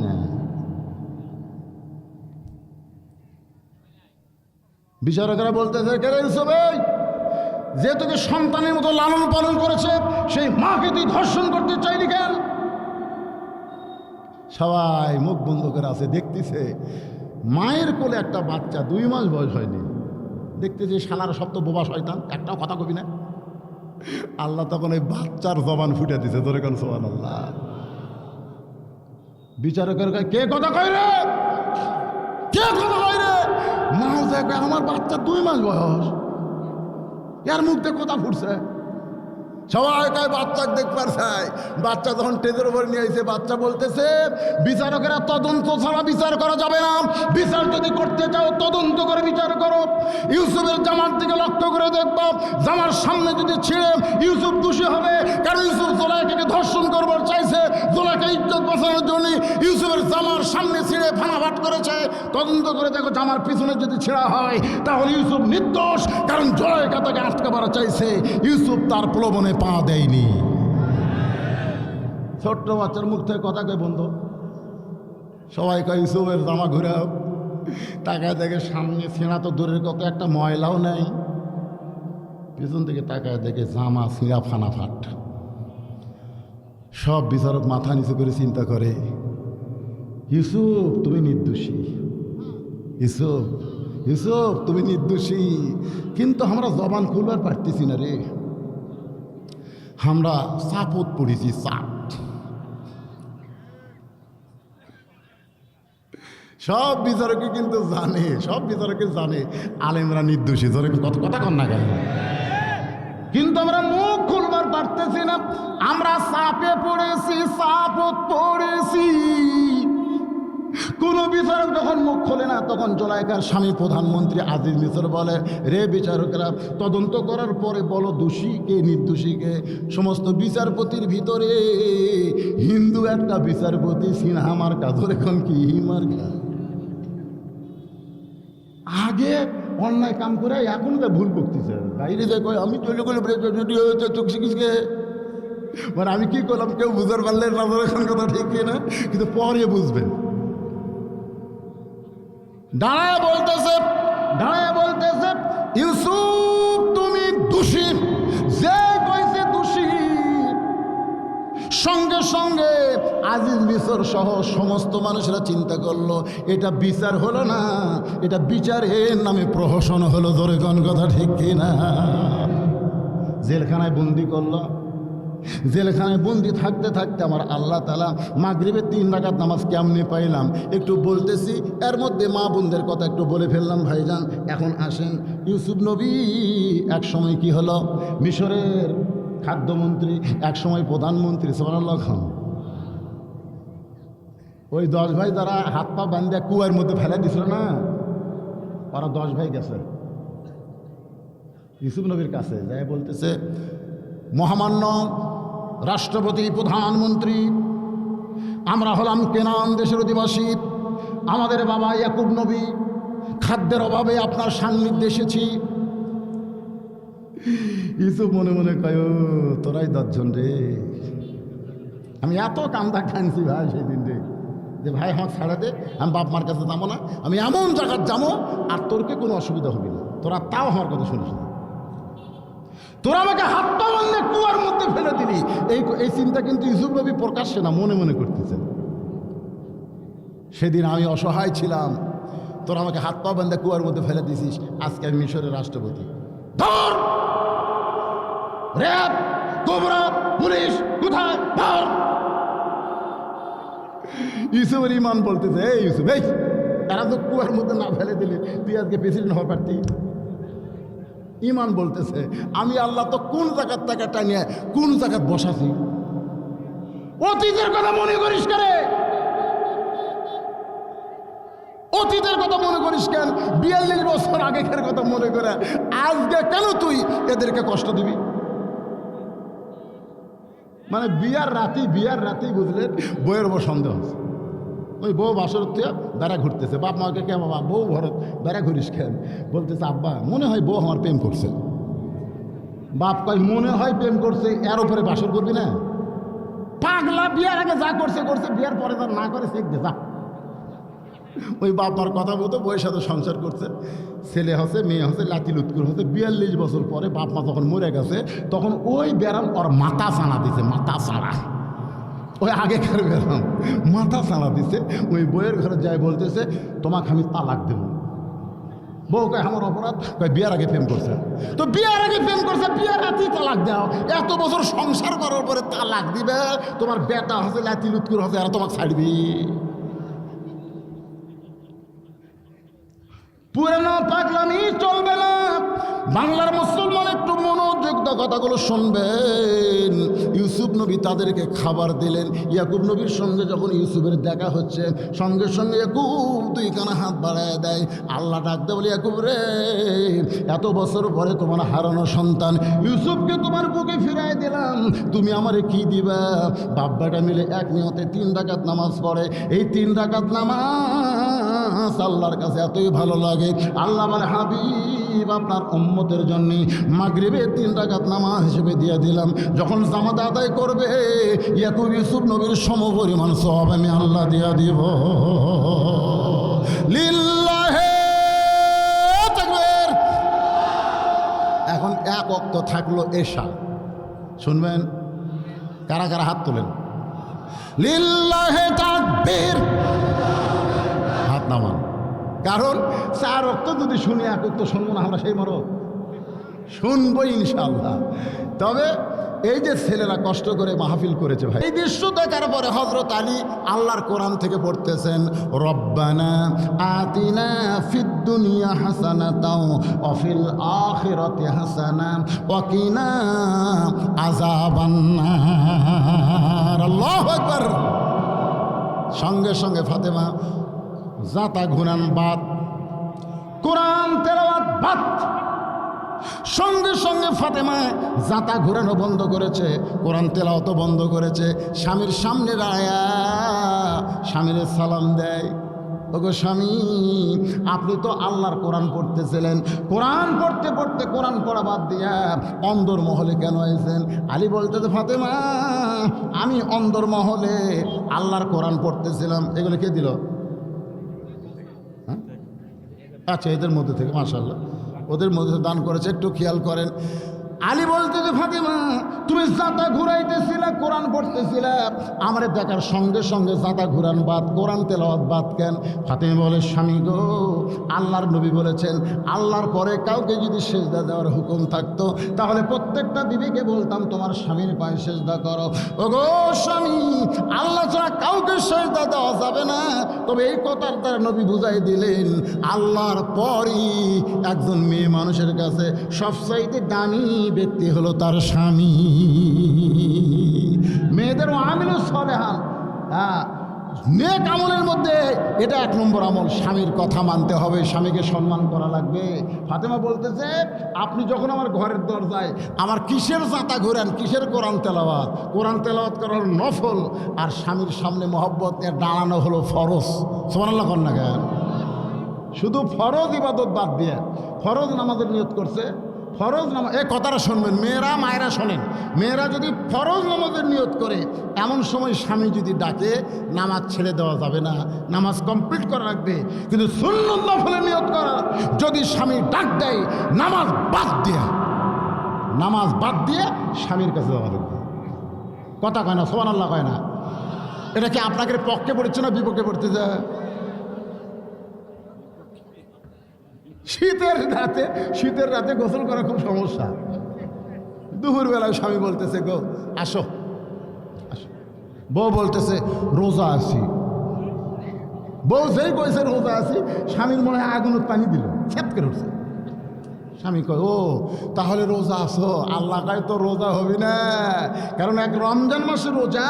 না। বিচারকেরা বলতেছে, কে ইউসুফ, যে তোকে সন্তানের মতো লালন পালন করেছে, সেই মাকে তুই ধর্ষণ করতে চাইলি কেন? সবাই মুখ বন্ধ করে আছে, দেখতেছে মায়ের কোলে একটা বাচ্চা 2 মাস বয়স হয়নি, দেখতেছে শালার সব তো বোবা শয়তান, একটাও কথা কবি না। আল্লাহ তখন ওই বাচ্চার জবান ফুটে দিছে। ধরে কোন সুবহানাল্লাহ। বিচারকের কে কথা কয় রে? মা দেখবে আমার বাচ্চা 2 মাস বয়স, এর মুখ দিয়ে কথা ফুটছে। সবাই কয় বাচ্চা দেখবার চাই। বাচ্চা যখন টেজের উপর নিয়ে আসে, বাচ্চা বলতেছে, বিচারকেরা তদন্ত ছাড়া বিচার করা যাবে না, বিচার যদি করতে চাও তদন্ত করে বিচার করো। ইউসুফের জামার দিকে লক্ষ্য করে দেখবো, জামার সামনে যদি ছিঁড়ে ইউসুফ দোষী হবে, কারণ ইউসুফ জুলাইখাকে ধর্ষণ করবার চাইছে, জুলাইখা ইজ্জত করেছে, তদন্ত করে দেখো জামার পিছনে যদি ছেঁড়া হয় তাহলে ইউসুফ নির্দোষ, কারণ জুলাইখা তাকে আটকাবার চাইছে, ইউসুফ তার প্রলোভনে পা দেয়নি। ছোট্ট বাচ্চার মুখ থেকে কথা কয় বন্ধু, সবাই কয় ইউসুফের জামা ঘুরাও, তাকায় দেখে সামনে ছেঁড়া তো দূরের কত, একটা ময়লাও নেই, পিছন থেকে তাকায় দেখে জামা ছিঁড়া ফানাফাট। সব বিচারক মাথা নিচু করে চিন্তা করে, ইউসুফ তুমি নির্দোষী, ইউসুফ ইউসুফ তুমি নির্দোষী, কিন্তু আমরা জবান খুলবার পারতেছি না রে, আমরা চাপত পড়েছি, চাপ। সব বিচারকে কিন্তু জানে, সব বিচারকে জানে আলেমরা নির্দোষী, ধরে কত কথা কন না কেন, কিন্তু আমরা মুখ খুলবার পারতেছি না, আমরা চাপে পড়েছি, চাপত পড়েছি। কোন বিচারক যখন মুখ খোলে না, তখন জুলাইখার স্বামী প্রধানমন্ত্রী আজিজ মিসর বলে, রে বিচারকরা, তদন্ত করার পরে বলো দোষী কে নির্দোষী কে। সমস্ত বিচারপতির ভিতরে হিন্দু একটা বিচারপতি, সিনহা মার্কা, ধরে এখন কি মার্কা, আগে অন্যায় কাম করে এখন তো ভুল করতেছে, বাইরে যে কয় আমি চলে গেলে চোখে, মানে আমি কি করলাম কেউ বুঝার পারলে রাজার এখন কথা ঠিক না, কিন্তু পরে বুঝবেন। দাঁড়ায় বলতেছে ইউসুফ তুমি দোষী, যে কইছে দোষী। সঙ্গে সঙ্গে আজিজ মিসর সহ সমস্ত মানুষরা চিন্তা করলো, এটা বিচার হলো না, এটা বিচারের নামে প্রহসন হলো, জোরে কোন কথা ঠিক কিনা। জেলখানায় বন্দি করলো, জেলখানায় বন্দি থাকতে থাকতে আমার আল্লাহ তাআলা মাগরিবের 3 রাকাত নামাজ কেমনে পাইলাম একটু বলতেছি, এর মধ্যে মা বোনদের কথা একটু বলে ফেললাম ভাইজান। এখন আসেন, ইউসুফ নবী এক সময় কি হলো, মিশরের খাদ্যমন্ত্রী, এক সময় প্রধানমন্ত্রী, সুবহানাল্লাহ খান। ওই 10 ভাই যারা হাত পা বান্ধে কুয়ার মধ্যে ফেলে দিছিল না, ওরা 10 ভাই গেছে ইউসুফ নবীর কাছে, যাই বলতেছে, মহামান্য রাষ্ট্রপতি, প্রধানমন্ত্রী, আমরা হলাম কেনান দেশের অধিবাসী, আমাদের বাবা ইয়াকুব নবী খাদ্যের অভাবে আপনার সান্নিধ্যে এসেছি। ইউসুফ মনে মনে কয়, তোরাই 10 জন রে, আমি এত কান্দা কানছি ভাই সেদিন রে, যে ভাই আমাকে ছাড়া দে, আমি বাপ মার কাছে যাবো না, আমি এমন জায়গায় যাবো আর তোরকে কোনো অসুবিধা হবে না, তোরা তাও আমার কথা শুনিস না, তোরা আমাকে হাত পা বাঁধলে কুয়ার মধ্যে ফেলে দিলি। এই চিন্তা কিন্তু ইউসুফ নবী প্রকাশ্যে না, মনে মনে করতেছে। সেদিন আমি অসহায় ছিলাম, তোরা আমাকে হাত পা বাঁধলে কুয়ার মধ্যে ফেলে দিছিস, আজকে আমি মিশরের রাষ্ট্রপতি। ধর র্যাব, কোবরা, পুলিশ কোথায়, ধর। ইউসুফের ইমান বলতেছে, এই ইউসুফ, এই তারা তো কুয়ার মধ্যে না ফেলে দিলি, তুই আজকে প্রেসিডেন্ট হওয়ার পারতি। ইমান বলতেছে, আমি আল্লাহ তো কোন জায়গার টাকা টানিয়ে কোন জায়গায় বসাছি। অতীতের কথা মনে করিস কেন, অতীতের কথা মনে করিস কেন, 42 বছর আগেকার কথা মনে করে আজকে কেন তুই এদেরকে কষ্ট দিবি। মানে বিয়ার রাতেই বুঝলেন বইয়ের ওপর সন্দেহ আছে। ওই বউ বাসর বেড়া ঘুরতেছে, বাপ মাকে কে বাবা বউ ভরত বেড়া ঘুরিস কেন, বলতেছে আব্বা মনে হয় বউ আমার প্রেম করছে। বাপ কয় মনে হয় প্রেম করছে, এর উপরে বাসর করবি না, পাগলা, বিয়ার আগে যা করছে বিয়ার পরে যা না করে সেক দে যা। ওই বাপ মার কথা মতো বউয়ের সাথে সংসার করছে, ছেলে হচ্ছে মেয়ে হচ্ছে লাতি লুৎকুর হচ্ছে। 42 বছর পরে বাপ মা যখন মরে গেছে, তখন ওই বেড়াম ওর মাথা চানা দিছে, মাথা চানা, ওই আগেকার বেড়াম মাথা চানা দিছে। ওই বইয়ের ঘরে যাই বলতেছে, তোমাকে আমি তালাক দেব। বউ কয় আমার অপরাধ, কয় বিয়ার আগে প্রেম করছে, তো বিয়ার আগে প্রেম করছে, বিয়ার রাতেই তালাক দাও। এত বছর সংসার করার পরে তালাক দিবে, তোমার বেটা হচ্ছে লাতি লুৎকুর হচ্ছে, আর তোমাকে ছাড়বি। পুরানো পাগলামি চলবে না। বাংলার মুসলমান একটু মনোযোগ দিয়ে কথাগুলো শুনবেন। ইউসুফ ইউসুফ নবী তাদেরকে খাবার দিলেন। ইয়াকুব নবীর সঙ্গে যখন ইউসুফের দেখা হচ্ছে, সঙ্গে সঙ্গে ইয়াকুব দুইখানা হাত বাড়ায় দেয়। আল্লাহ ডাকতে বলে, ইয়াকুব রে, এত বছর পরে তোমার হারানো সন্তান ইউসুফকে তোমার বুকে ফিরাই দিলাম, তুমি আমারে কি দিবা? বাপ বেটা মিলে এক নিয়তে 3 রাকাত নামাজ পড়ে। এই 3 রাকাত নামাজ আল্লাহর কাছে এতই ভালো লাগে। আল্লাহ বলে, হাবিব আপনার উম্মতের জন্য মাগরিবে 3 রাকাত নামাজ হিসেবে দিয়ে দিলাম। যখন জামাত আদায় করবে, ইয়াকুব ইউসুফ নবীর সমপরিমাণ সওয়াব আমি আল্লাহ দিয়া দিব। লিল্লাহে তাকবীর। এখন এক ওয়াক্ত থাকলো এশা, শুনবেন? কারা কারা হাত তোলেন? লিল্লাহে তাকবীর, হাত নামান। কারণ 4 ওয়াক্ত যদি শুনি, 1 ওয়াক্ত শুনবো না আমরা, সেই মরো শুনবো ইনশাআল্লাহ। তবে এই যে ছেলেরা কষ্ট করে মাহফিল করেছে ভাই, এই দৃশ্য দেখার পরে হযরত আলী আল্লাহর কোরআন থেকে পড়তেছেন, রব্বানা আতিনা ফিদ দুনিয়া হাসানাতাও ওয়া ফিল আখিরাতি হাসানা ওয়া কিনা আযাবান্নার। আল্লাহু আকবার। সঙ্গে সঙ্গে ফাতেমা জাতা ঘুরান বাদ, কোরআন তেলাওয়াত বাদ। সঙ্গে সঙ্গে ফাতেমা জাতা ঘুরানো বন্ধ করেছে, কোরআন তেলাওয়াত বন্ধ করেছে। স্বামীর সামনে দাঁড়ায়া স্বামীর সালাম দেয়, ওগো স্বামী, আপনি তো আল্লাহর কোরআন পড়তেছিলেন, কোরআন পড়তে পড়তে কোরআন পড়া বাদ দিয়া অন্দর মহলে কেন আইছেন? আলী বলতেছে, ফাতেমা, আমি অন্দর মহলে আল্লাহর কোরআন পড়তেছিলাম। এগুলো কে দিল? আচ্ছা, এদের মধ্যে থেকে, মাশাআল্লাহ, ওদের মধ্যে দান করেছে, একটু খেয়াল করেন। আলী বলতে যে, ফাতেমা, তুমি জাতা ঘুরাইতেছিলে, কোরআন পড়তেছিলে, আমারে দেখার সঙ্গে সঙ্গে জাতা ঘুরান বাদ, কোরআন তেলাওয়াত বাদ কেন? ফাতেমা বলে, স্বামী গো, আল্লাহর নবী বলেছেন, আল্লাহর পরে কাউকে যদি সেজদা দেওয়ার হুকুম থাকতো, তাহলে প্রত্যেকটা বিবিকে বলতাম তোমার স্বামীর পায়ে সেজদা করো। ওগো স্বামী, আল্লাহ ছাড়া কাউকে সেজদা দেওয়া যাবে না। তবে এই কথার তার নবী বুঝাই দিলেন, আল্লাহর পরই একজন মেয়ে মানুষের কাছে সবচাইতে দামি ব্যক্তি হলো তার স্বামী। মেয়েদেরও আমিলু সলেহান, নেক আমলের মধ্যে এটা 1 নম্বর আমল। স্বামীর কথা মানতে হবে, স্বামীকে সম্মান করা লাগবে। ফাতেমা বলতেছে, আপনি যখন আমার ঘরের দরজায় আমার কিসের জাতা ঘুরান, কিসের কোরআন তেলাওয়াত? কোরআন তেলাওয়াত করা হলো নফল, আর স্বামীর সামনে মহব্বত নিয়ে দাঁড়ানো হলো ফরজ। সুবহানাল্লাহ কর না কেন? শুধু ফরজ ইবাদত বাদ দিয়ে ফরজ নামাজের নিয়ত করছে। ফরজ নামাজ, এই কথাটা শুনবেন মেয়েরা, মায়েরা শোনেন। মেয়েরা যদি ফরজ নামাজের নিয়ত করে, এমন সময় স্বামী যদি ডাকে, নামাজ ছেড়ে দেওয়া যাবে না, নামাজ কমপ্লিট করা লাগবে। কিন্তু সুন্নত নফলের নিয়ত করা, যদি স্বামী ডাক দেয়, নামাজ বাদ দিয়ে স্বামীর কাছে যাওয়া লাগবে। কথা কয় না? সুবহানাল্লাহ কয় না? এটা কি আপনাকে পক্ষে পড়ছে না বিপক্ষে পড়তেছে? শীতের রাতে গোসল করা খুব সমস্যা। দুপুরবেলায় স্বামী বলতেছে, গো আসো আসো, বউ বলতেছে রোজা আছি। বউ যেই কইছে রোজা আছি, স্বামীর মনে হয় আগুনের পানি দিল, ছেপ করে উঠছে। স্বামী কয়, ও তাহলে রোজা আছো? আল্লাহ কয়, তো রোজা হবি না, কারণ এক রমজান মাসে রোজা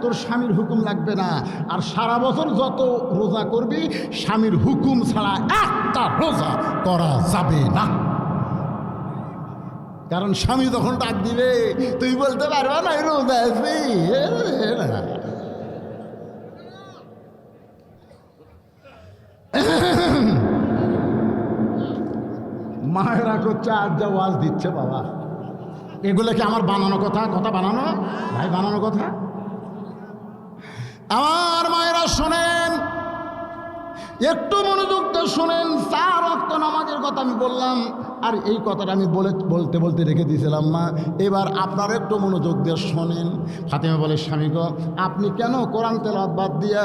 তোর স্বামীর হুকুম লাগবে না। আর সারা বছর যত রোজা করবি, স্বামীর হুকুম ছাড়া একটা রোজা করা যাবে না। কারণ স্বামী যখন ডাক দিবে, তুই বলতে পারবা না রোজা আছি। মায়েরা করছে, আজ যা ওয়াজ দিচ্ছে বাবা, এগুলো কি আমার বানানো কথা? কথা বানানো ভাই, বানানো কথা। আমার মায়েরা শোনেন, একটু মনোযোগ দিয়ে শোনেন। 4 ওয়াক্ত নামাজের কথা আমি বললাম, আর এই কথাটা আমি বলতে বলতে রেখে দিয়েছিলাম মা। এবার আপনারা একটু মনোযোগ দিয়ে শোনেন। ফাতেমা বলে, স্বামী গো, আপনি কেন কোরআন তেলাওয়াত বাদ দিয়া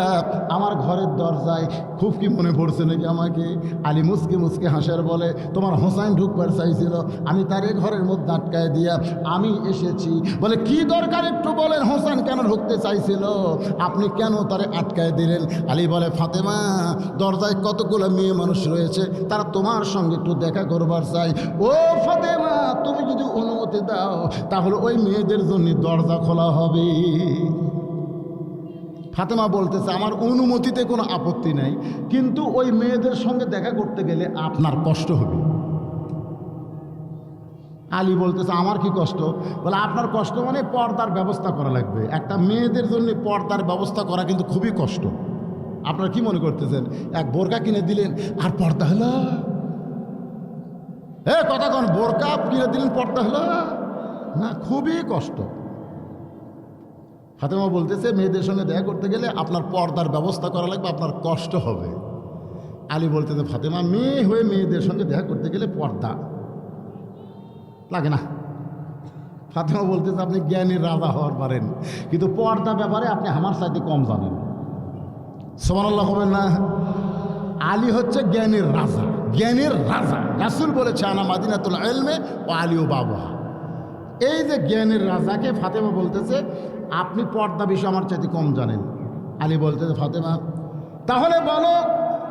আমার ঘরের দরজায়, খুব কি মনে পড়ছে নাকি আমাকে? আলী মুসকে মুসকে হাসার বলে, তোমার হোসাইন ঢুকবার চাইছিল, আমি তারে ঘরের মধ্যে আটকায় দিয়া আমি এসেছি। বলে, কি দরকার একটু বলেন, হোসাইন কেন ঢুকতে চাইছিল, আপনি কেন তারে আটকায় দিলেন? আলী বলে, ফাতেমা, দরজায় কতগুলো মেয়ে মানুষ রয়েছে, তারা তোমার সঙ্গে একটু দেখা করবার চায়, চাই, ও ফাতেমা তুমি যদি অনুমতি দাও তাহলে ওই মেয়েদের জন্য দরজা খোলা হবে। ফাতেমা বলতেছে আমার অনুমতিতে কোনো আপত্তি নাই, কিন্তু ওই মেয়েদের সঙ্গে দেখা করতে গেলে আপনার কষ্ট হবে। আলী বলতেছে আমার কি কষ্ট? বলে আপনার কষ্ট মানে পর্দার ব্যবস্থা করা লাগবে। একটা মেয়েদের জন্য পর্দার ব্যবস্থা করা কিন্তু খুবই কষ্ট। আপনারা কি মনে করতেছেন এক বোরকা কিনে দিলেন আর পর্দা হলো? কথা কোন বোরকা কিনে দিলেন পর্দা হলো না, খুবই কষ্ট। ফাতেমা বলতেছে মেয়েদের সঙ্গে দেখা করতে গেলে আপনার পর্দার ব্যবস্থা করা লাগবে, আপনার কষ্ট হবে। আলী বলতেছে ফাতেমা মেয়ে হয়ে মেয়েদের সঙ্গে দেখা করতে গেলে পর্দা লাগে না। ফাতেমা বলতেছে আপনি জ্ঞানীর রাজা হওয়ার পারেন, কিন্তু পর্দা ব্যাপারে আপনি আমার সাথে কম জানেন। সুবহানাল্লাহ হবেন না? আলী হচ্ছে জ্ঞানীর রাজা, জ্ঞানীর রাজা। রাসূল বলেছে আনা মাদিনাতুল ইলমে ওয়া আলিউ বাবুহা। এই যে জ্ঞানীর রাজাকে ফাতেমা বলতেছে আপনি পর্দা বিষয়ে আমার চাইতে কম জানেন। আলী বলতেছে ফাতেমা তাহলে বলো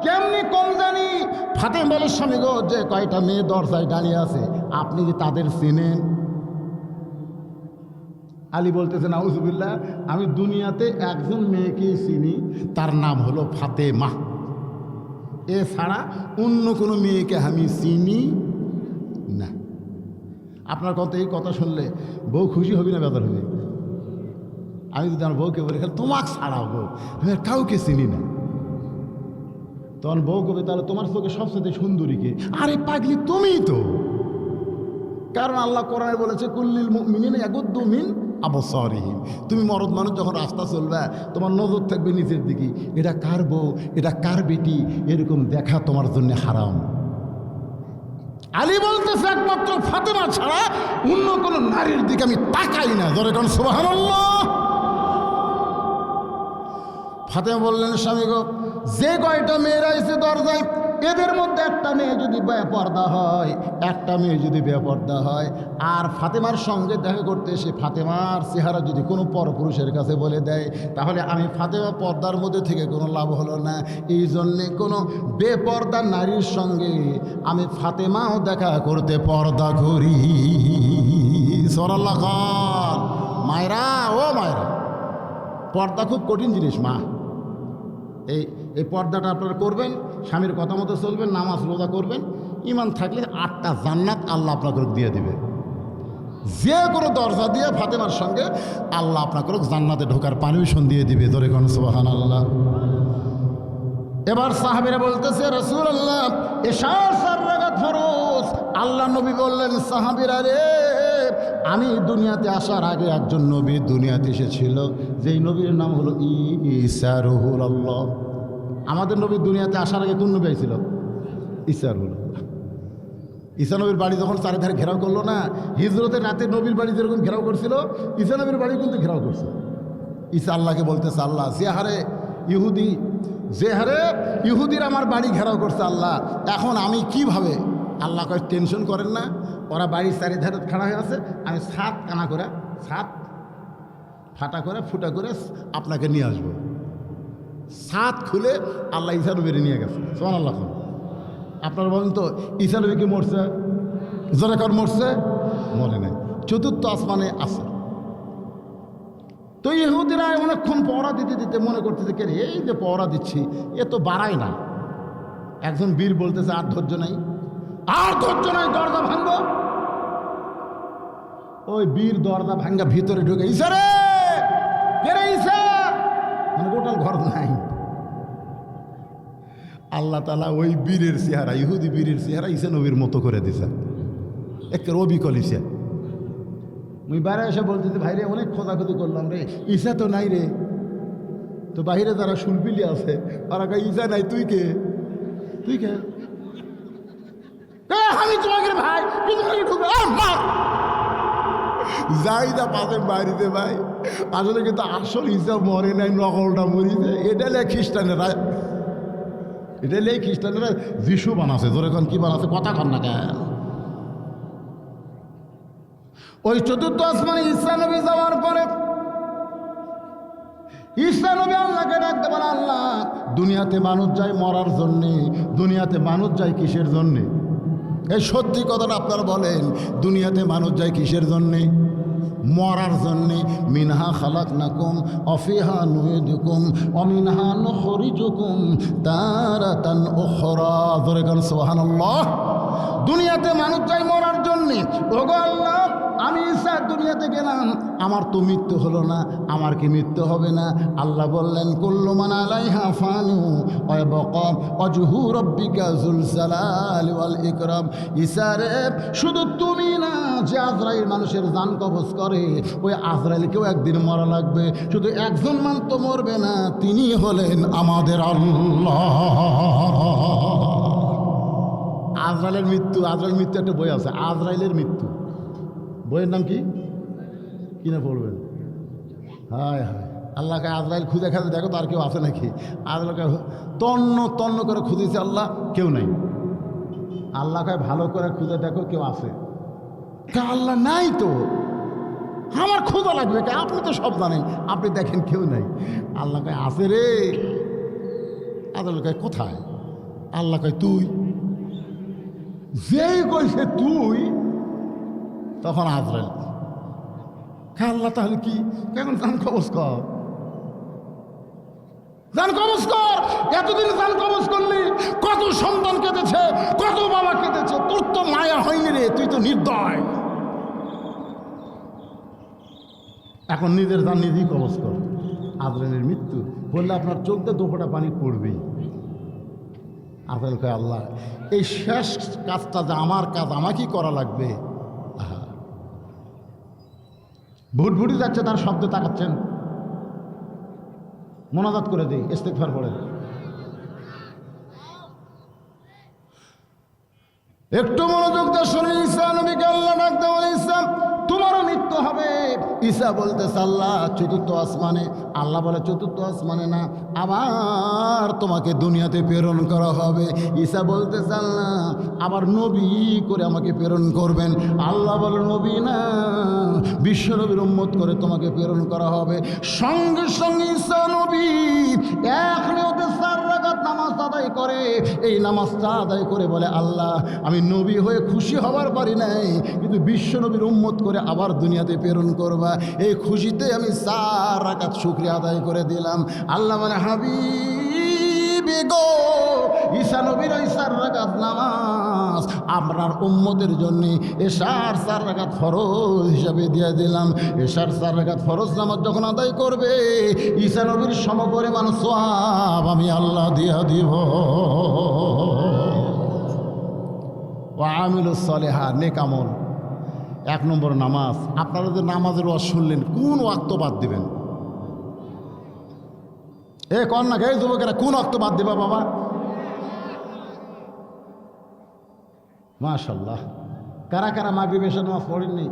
কেমনি কম জানি? ফাতেমা বলে স্বামী গো, যে কয়টা মেয়ে দরজায় দাঁড়িয়ে আছে আপনি কি তাদের চেনেন? আলী বলতেছে নাউজুবিল্লাহ, আমি দুনিয়াতে একজন মেয়েকে চিনি, তার নাম হলো ফাতেমা। এছাড়া অন্য কোনো মেয়েকে আমি চিনি না। আপনার কথা এই কথা শুনলে বউ খুশি হবি না বেদার হবে? আমি যদি আমার বউকে বলি তোমাকে ছাড়াও বউ, আমি আর কাউকে চিনি না, তখন বউ কবে তাহলে তোমার চোখে সবচেয়ে সুন্দরী কে? আরে পাগলি তুমিই তো। কারণ আল্লাহ কোরআনে বলেছে কুল্লিল মুমিনিনা ইয়াগুদ্দু মিন আবসারিহিম। তুমি মরদ মানুষ যখন রাস্তা চলবে তোমার নজর থাকবে নিচের দিকে, এটা কার বউ, এটা কার বেটি, এরকম দেখা তোমার জন্য হারাম। আলী বলতেছে একমাত্র ফাতেমা ছাড়া অন্য কোনো নারীর দিকে আমি তাকাই না। ধরে কোন সুবহানাল্লাহ। ফাতেমা বললেন স্বামী গো, যে কয়টা মেয়েরা এসে দরজায় এদের মধ্যে একটা মেয়ে যদি বেপর্দা হয়, একটা মেয়ে যদি বেপর্দা হয় আর ফাতেমার সঙ্গে দেখা করতে এসে ফাতেমার চেহারা যদি কোনো পরপুরুষের কাছে বলে দেয়, তাহলে আমি ফাতেমা পর্দার মধ্যে থেকে কোনো লাভ হলো না। এই জন্যে কোনো বেপর্দা নারীর সঙ্গে আমি ফাতেমাও দেখা করতে পর্দা করি। সুবহানাল্লাহ। মায়েরা ও মায়েরা, পর্দা খুব কঠিন জিনিস মা। এই পর্দাটা আপনারা করবেন, স্বামীর কথা মতো চলবেন, নামাজ রোজা করবেন, ইমান থাকলে 8টা জান্নাত আল্লাহ আপনাকে দিয়ে দেবে। যে কোনো দরজা দিয়ে ফাতেমার সঙ্গে আল্লাহ আপনাকে জান্নাতে ঢোকার পারমিশন দিয়ে দিবে। ধরে কোন সুবহানাল্লাহ। এবার সাহাবীরা বলতেছে রাসূলুল্লাহ এশার 4 রাকাত ফরজ। আল্লাহ নবী বললেন সাহাবীরা রে, আমি দুনিয়াতে আসার আগে একজন নবী দুনিয়াতে এসেছিল, যেই নবীর নাম হলো ঈসা রুহুল্লাহ। আমাদের নবী দুনিয়াতে আসার আগে কোন নবী ছিল? ঈসা রুহুল্লাহ। ঈসা নবীর বাড়ি যখন চারিধারে ঘেরাও করলো না, হিজরতের রাতে নবীর বাড়ি যেরকম ঘেরাও করছিল, ঈসা নবীর বাড়ি কিন্তু ঘেরাও করছে। ঈসা আল্লাহকে বলতেছে আল্লাহ যে হারে ইহুদির আমার বাড়ি ঘেরাও করছে আল্লাহ, এখন আমি কিভাবে? আল্লাহ কয় টেনশন করেন না, ওরা বাড়ির চারিধারে খাড়া হয়ে আছে, আমি ছাদ কানা করে ছাদ ফাটা করে ফুটা করে আপনাকে নিয়ে আসবো। ছাদ খুলে আল্লাহ ঈসা নবীরে নিয়ে গেছে। সুবহানাল্লাহ। আপনারা বলেন তো ঈসা নবী কি মরছে? জোরে কর মরছে? মরে নাই, 4র্থ আসমানে আছে। তো ইহুদিরা অনেকক্ষণ পহরা দিতে দিতে মনে করতেছে কে রে, এই যে পহরা দিচ্ছি এ তো বাড়ায় না। একজন বীর বলতেছে আর ধৈর্য নাই, আর ধৈর্য নাই, দরজা ভাঙবো। ওই বীর দরজা ভাঙ্গা ভিতরে ঢুকে ঈসা রে, কে রে ঈসা, মানে গোটাল ঘর নাই। আল্লাহ তাআলা ওই বীরের চেহারা, ইহুদি বীরের চেহারা ঈসা নবীর মতো করে দিছে, একের অবিকল ঈসা। মুই বাইরে এসে বলতেছি ভাই রে অনেক খোঁজাখুঁজি করলাম রে, ঈসা তো নাই রে। তো বাহিরে যারা শুলপিলি আছে ওরা কয় ঈসা নাই, তুই কে? তুই কে? আমি তোমাকে ভাই যাই যা পাশে বাড়িতে ভাই, আসলে কিন্তু আসল ঈসা মরে নাই, নকলটা মরিছে। এটা খ্রিস্টানেরা যিশু বানাছে। ধরে এখন কি বানাছে, কথা কন না কেন? ওই 4র্থ আসমানে ঈসা নবী যাওয়ার পরে ঈসা নবী আল্লাহকে ডাকতে বলে আল্লাহ দুনিয়াতে মানুষ যায় মরার জন্যে, দুনিয়াতে মানুষ যায় কিসের জন্যে? এই সত্যি কথাটা আপনারা বলেন, দুনিয়াতে মানুষ যায় কিসের জন্যে? মরার জন্যে। মিনহা খালাকনাকুম অফিহা নুইদুকুম অমিনহা নুখরিজুকুম তারাতান উখরা। জোরে বলেন সুবহানাল্লাহ। দুনিয়াতে মানুষ যায় মরার জন্যে। ওগো আল্লাহ, আমি ঈসা দুনিয়াতে গেলাম, আমার তো মৃত্যু হলো না, আমার কি মৃত্যু হবে না? আল্লাহ বললেন কুল্লু মান আলাইহা ফানু ওয়া ইয়াবকা ওয়াজহু রাব্বিকা যুল জালালি ওয়াল ইকরাম। ঈসা রে, শুধু তুমি না, যে আজরাইল মানুষের জান কবজ করে, ওই আজরাইলকেও একদিন মরা লাগবে। শুধু একজন মান তো মরবে না, তিনি হলেন আমাদের আল্লাহ। আজরাইলের মৃত্যু, আজরাইল মৃত্যু একটা বই আছে, আজরাইলের মৃত্যু। বইয়ের নাম কি? কিনে পড়বেন? হায় হায়, আল্লাহকে আজরাইল খুঁজে খাতে দেখো তার কেউ আছে নাকি? আজরাইলকে তন্ন তন্ন করে খুঁজেছে আল্লাহ, কেউ নাই। আল্লাহকে ভালো করে খুঁজে দেখো কেউ আছে? আল্লাহ নাই তো, আমার খোঁজা লাগবে কে? আপনি তো সব জানেন, আপনি দেখেন কেউ নাই। আল্লাহকে আছে রে। আজরাইল কোথায়? আল্লাহ কয় তুই। যেই কইছে তুই, তখন আজরাইল আল্লাহ তাহলে কি? এখন জান কবজ কর, জান কবজ কর। এতদিন জান কবজ করলি, কত সন্তান কেঁদেছে, কত বাবা কেঁদেছে, তোর তো মায়া হয়নি রে, তুই তো নির্দয়। এখন নিজের জান নিজেই কবজ কর। আজরাইলের মৃত্যু বললে আপনার চোখ দিয়ে দোপটা পানি পড়বেই। আজরাইল কয় আল্লাহ, এই শেষ কাজটা যে আমার কাজ, আমাকেই করা লাগবে। ভুটভুটি যাচ্ছে, তার শব্দ তাকাচ্ছেন। মোনাজাত করে দিই, ইস্তেগফার পড়েন। একটু মনোযোগ দিয়ে শুনুন। ঈসা নবীকে আল্লাহ ডাক দেওয়া, ঈসা তোমারও মৃত্যু হবে। ঈসা বলতেছে আল্লাহ চতুর্থ আসমানে। আল্লাহ বলে চতুর্থ আসমানে না, আবার তোমাকে দুনিয়াতে প্রেরণ করা হবে। ঈসা বলতেছে আল্লাহ আবার নবী করে আমাকে প্রেরণ করবেন। আল্লাহ বলে নবী না, বিশ্ব নবীর উম্মত করে তোমাকে প্রেরণ করা হবে। সঙ্গে সঙ্গে ঈসা নবী এক নিয়তে 4 রাকাত নামাজ আদায় করে। এই নামাজটা আদায় করে বলে আল্লাহ আমি নবী হয়ে খুশি হবার পারি নাই, কিন্তু বিশ্ব নবীর উম্মত করে আবার দুনিয়াতে প্রেরণ করবা, এই খুশিতে আমি 4 রাকাত শুকরিয়া আদায় করে দিলাম। আল্লাহ মানে হাবিবি গো, ঈসা নবীর ওই 4 রাকাত নামাজ আপনার উম্মতের জন্য এশার 4 রাকাত ফরজ হিসাবে দিয়ে দিলাম। এশার 4 রাকাত ফরজ নামাজ যখন আদায় করবে, ঈসা নবীর সমপরিমাণ সওয়াব আমি আল্লাহ দিয়া দিব। ওয়া আমিলুস সালিহাত, নেক আমল। 1 নম্বর নামাজ। আপনারা যে নামাজের ওয়াজ শুনলেন, কোন ওয়াক্ত বাদ দিবেন? কন না গে যুবকেরা, কোন ওয়াক্ত বাদ দিবা বাবা? মাশাআল্লাহ। কারা কারা মাগরিব এশার নামাজ পড়েননি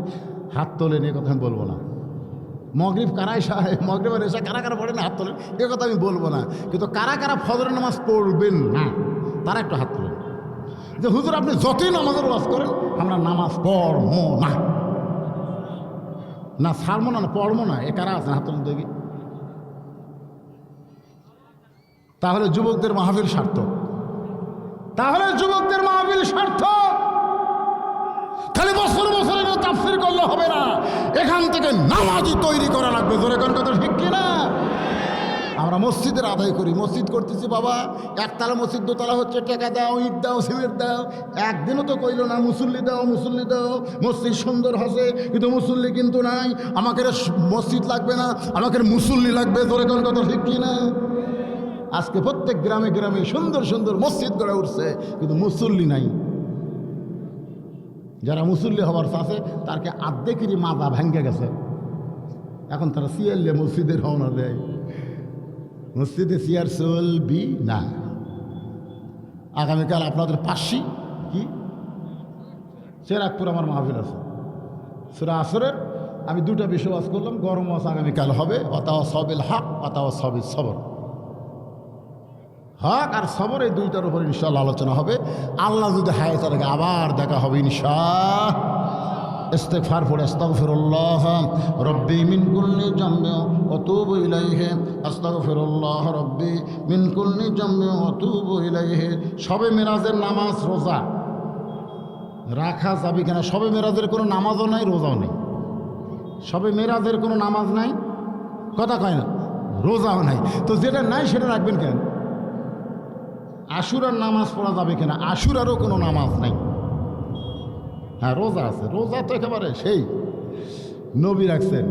হাত তোলেন, এ কথা আমি বলবো না। মাগরিব কারা মাগরিব আর এশা কারা কারা পড়েন হাত তোলেন, এ কথা আমি বলবো না। কিন্তু কারা কারা ফজরের নামাজ পড়বেন না, তারা একটু হাত তোলেন। যে হুজুর আপনি যতই নামাজের ওয়াজ করেন, আমরা নামাজ পড়বো না, না ছাড়বো না, পড়বো না, এ কারা আছেন হাত তোলেন দেখি। তাহলে যুবকদের মাহফিল সার্থক, তাহলে যুবকদের মাহফিল সার্থক। খালি বছর বছর তাফসীর করলে হবে না, এখান থেকে নামাজই তৈরি করা লাগবে। জোরে কোন কথা ঠিক কিনা? আমরা মসজিদের আদায় করি, মসজিদ করতেছি বাবা, একতলা মসজিদ, দোতলা হচ্ছে, টাকা দাও, ইট দাও, সিমেন্ট দাও। একদিনও তো কইল না মুসল্লি দাও, মুসল্লি দাও। মসজিদ সুন্দর হসে, কিন্তু মুসল্লি কিন্তু নাই। আমাকে মসজিদ লাগবে না, আমাকে মুসল্লি লাগবে। জোরে কোন কথা ঠিক কিনা? আজকে প্রত্যেক গ্রামে গ্রামে সুন্দর সুন্দর মসজিদ গড়ে উঠছে, কিন্তু মুসল্লি নাই। যারা মুসল্লি হবার চাষে তারকে আর্ধেকেরই মাজা ভেঙে গেছে, এখন তারা সিয়ারলে মসজিদে রওনা দেয়। মসজিদে সিয়ার চলবি না। আগামীকাল আপনাদের পাশি কি চেরাকপুর আমার মাহফিল আছে, সূরা আসরের আমি 2টা বিষয় ওয়াজ করলাম। গরম ওয়াজ আগামীকাল হবে, অতাও সবিল হক অতাও সবিল সবর। হক আর সবর, এই 2টার উপর ইনশাআল্লাহ আলোচনা হবে। আল্লাহ যদি হায়াত রাখে আবার দেখা হবে ইনশাআল্লাহ। ইস্তিগফার পড়ে আস্তাগফিরুল্লাহ রব্বি মিন কুল্লি জামবি ওয়া তুবু ইলাইহি, আস্তাগফিরুল্লাহ রব্বি মিন কুল্লি জামবি ওয়া তুবু ইলাইহি। সবে মিরাজের নামাজ, রোজা, রাখা যাবে কিনা? সবে মেরাজের কোনো নামাজও নাই, রোজাও নেই। সবে মেরাজের কোনো নামাজ নাই, কথা কয় না, রোজাও নাই। তো যেটা নাই সেটা রাখবেন কেন? আশুরার নামাজ পড়া যাবে কিনা? আশুরারও কোনো নামাজ নাই। হ্যাঁ, রোজা আছে, রোজা তো একেবারে সেই নবী রাখছেন।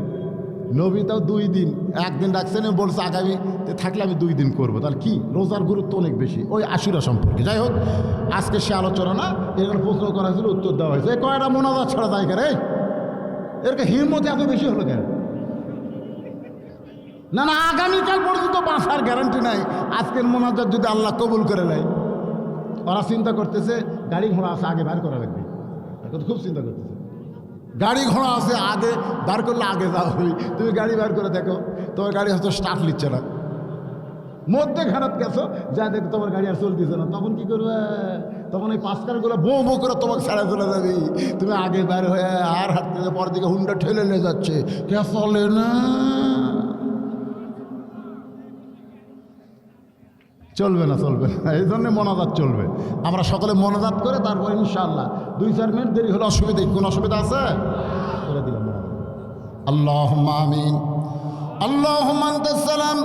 নবী তাও 2 দিন, একদিন রাখছেন, বলছে আগামী থাকলে আমি 2 দিন করবো। তাহলে কি, রোজার গুরুত্ব অনেক বেশি ওই আশুরা সম্পর্কে। যাই হোক, আজকে সে আলোচনা না, এখানে প্রশ্ন করা হয়েছিল, উত্তর দেওয়া হয়েছে। কয়টা মোনাজাত ছাড়া যায় কেন? এরকে হিম্মত এত বেশি হলো কেন? না না, আগামীকাল পর্যন্ত বাঁচার গ্যারান্টি নাই। আজকের মোনাজাত যদি আল্লাহ কবুল করে নেয়, ওরা চিন্তা করতেছে গাড়ি ঘোড়া আছে, আগে বার করা লাগবে। এখন খুব চিন্তা করতেছে, গাড়ি ঘোড়া আছে, আগে বার করলে আগে যাওয়া হবে। তুমি গাড়ি বার করে দেখো, তোমার গাড়ি হয়তো স্টার্ট নিচ্ছে না, মধ্যে খারাপ গেছো, যা দেখো তোমার গাড়ি আর চলতেছে না। তখন কি করবে? তখন এই 5 কারগুলো বউ বউ করে তোমাকে ছাড়া চলে যাবে। তুমি আগে বার হয়ে আর হাঁটতে, পরের দিকে হুন্ডা ঠেলে নিয়ে যাচ্ছে, কে চলে না, চলবে না, চলবে না। এই জন্য মোনাজাত চলবে। আমরা সকলে মোনাজাত করে তারপর ইনশাআল্লাহ 2-4 মিনিট দেরি হলে অসুবিধা, কোন অসুবিধা আছে? করে দিলাম মোনাজাত। আল্লাহুম্মা আমিন। আল্লাহুম্মা আনতাস সালাম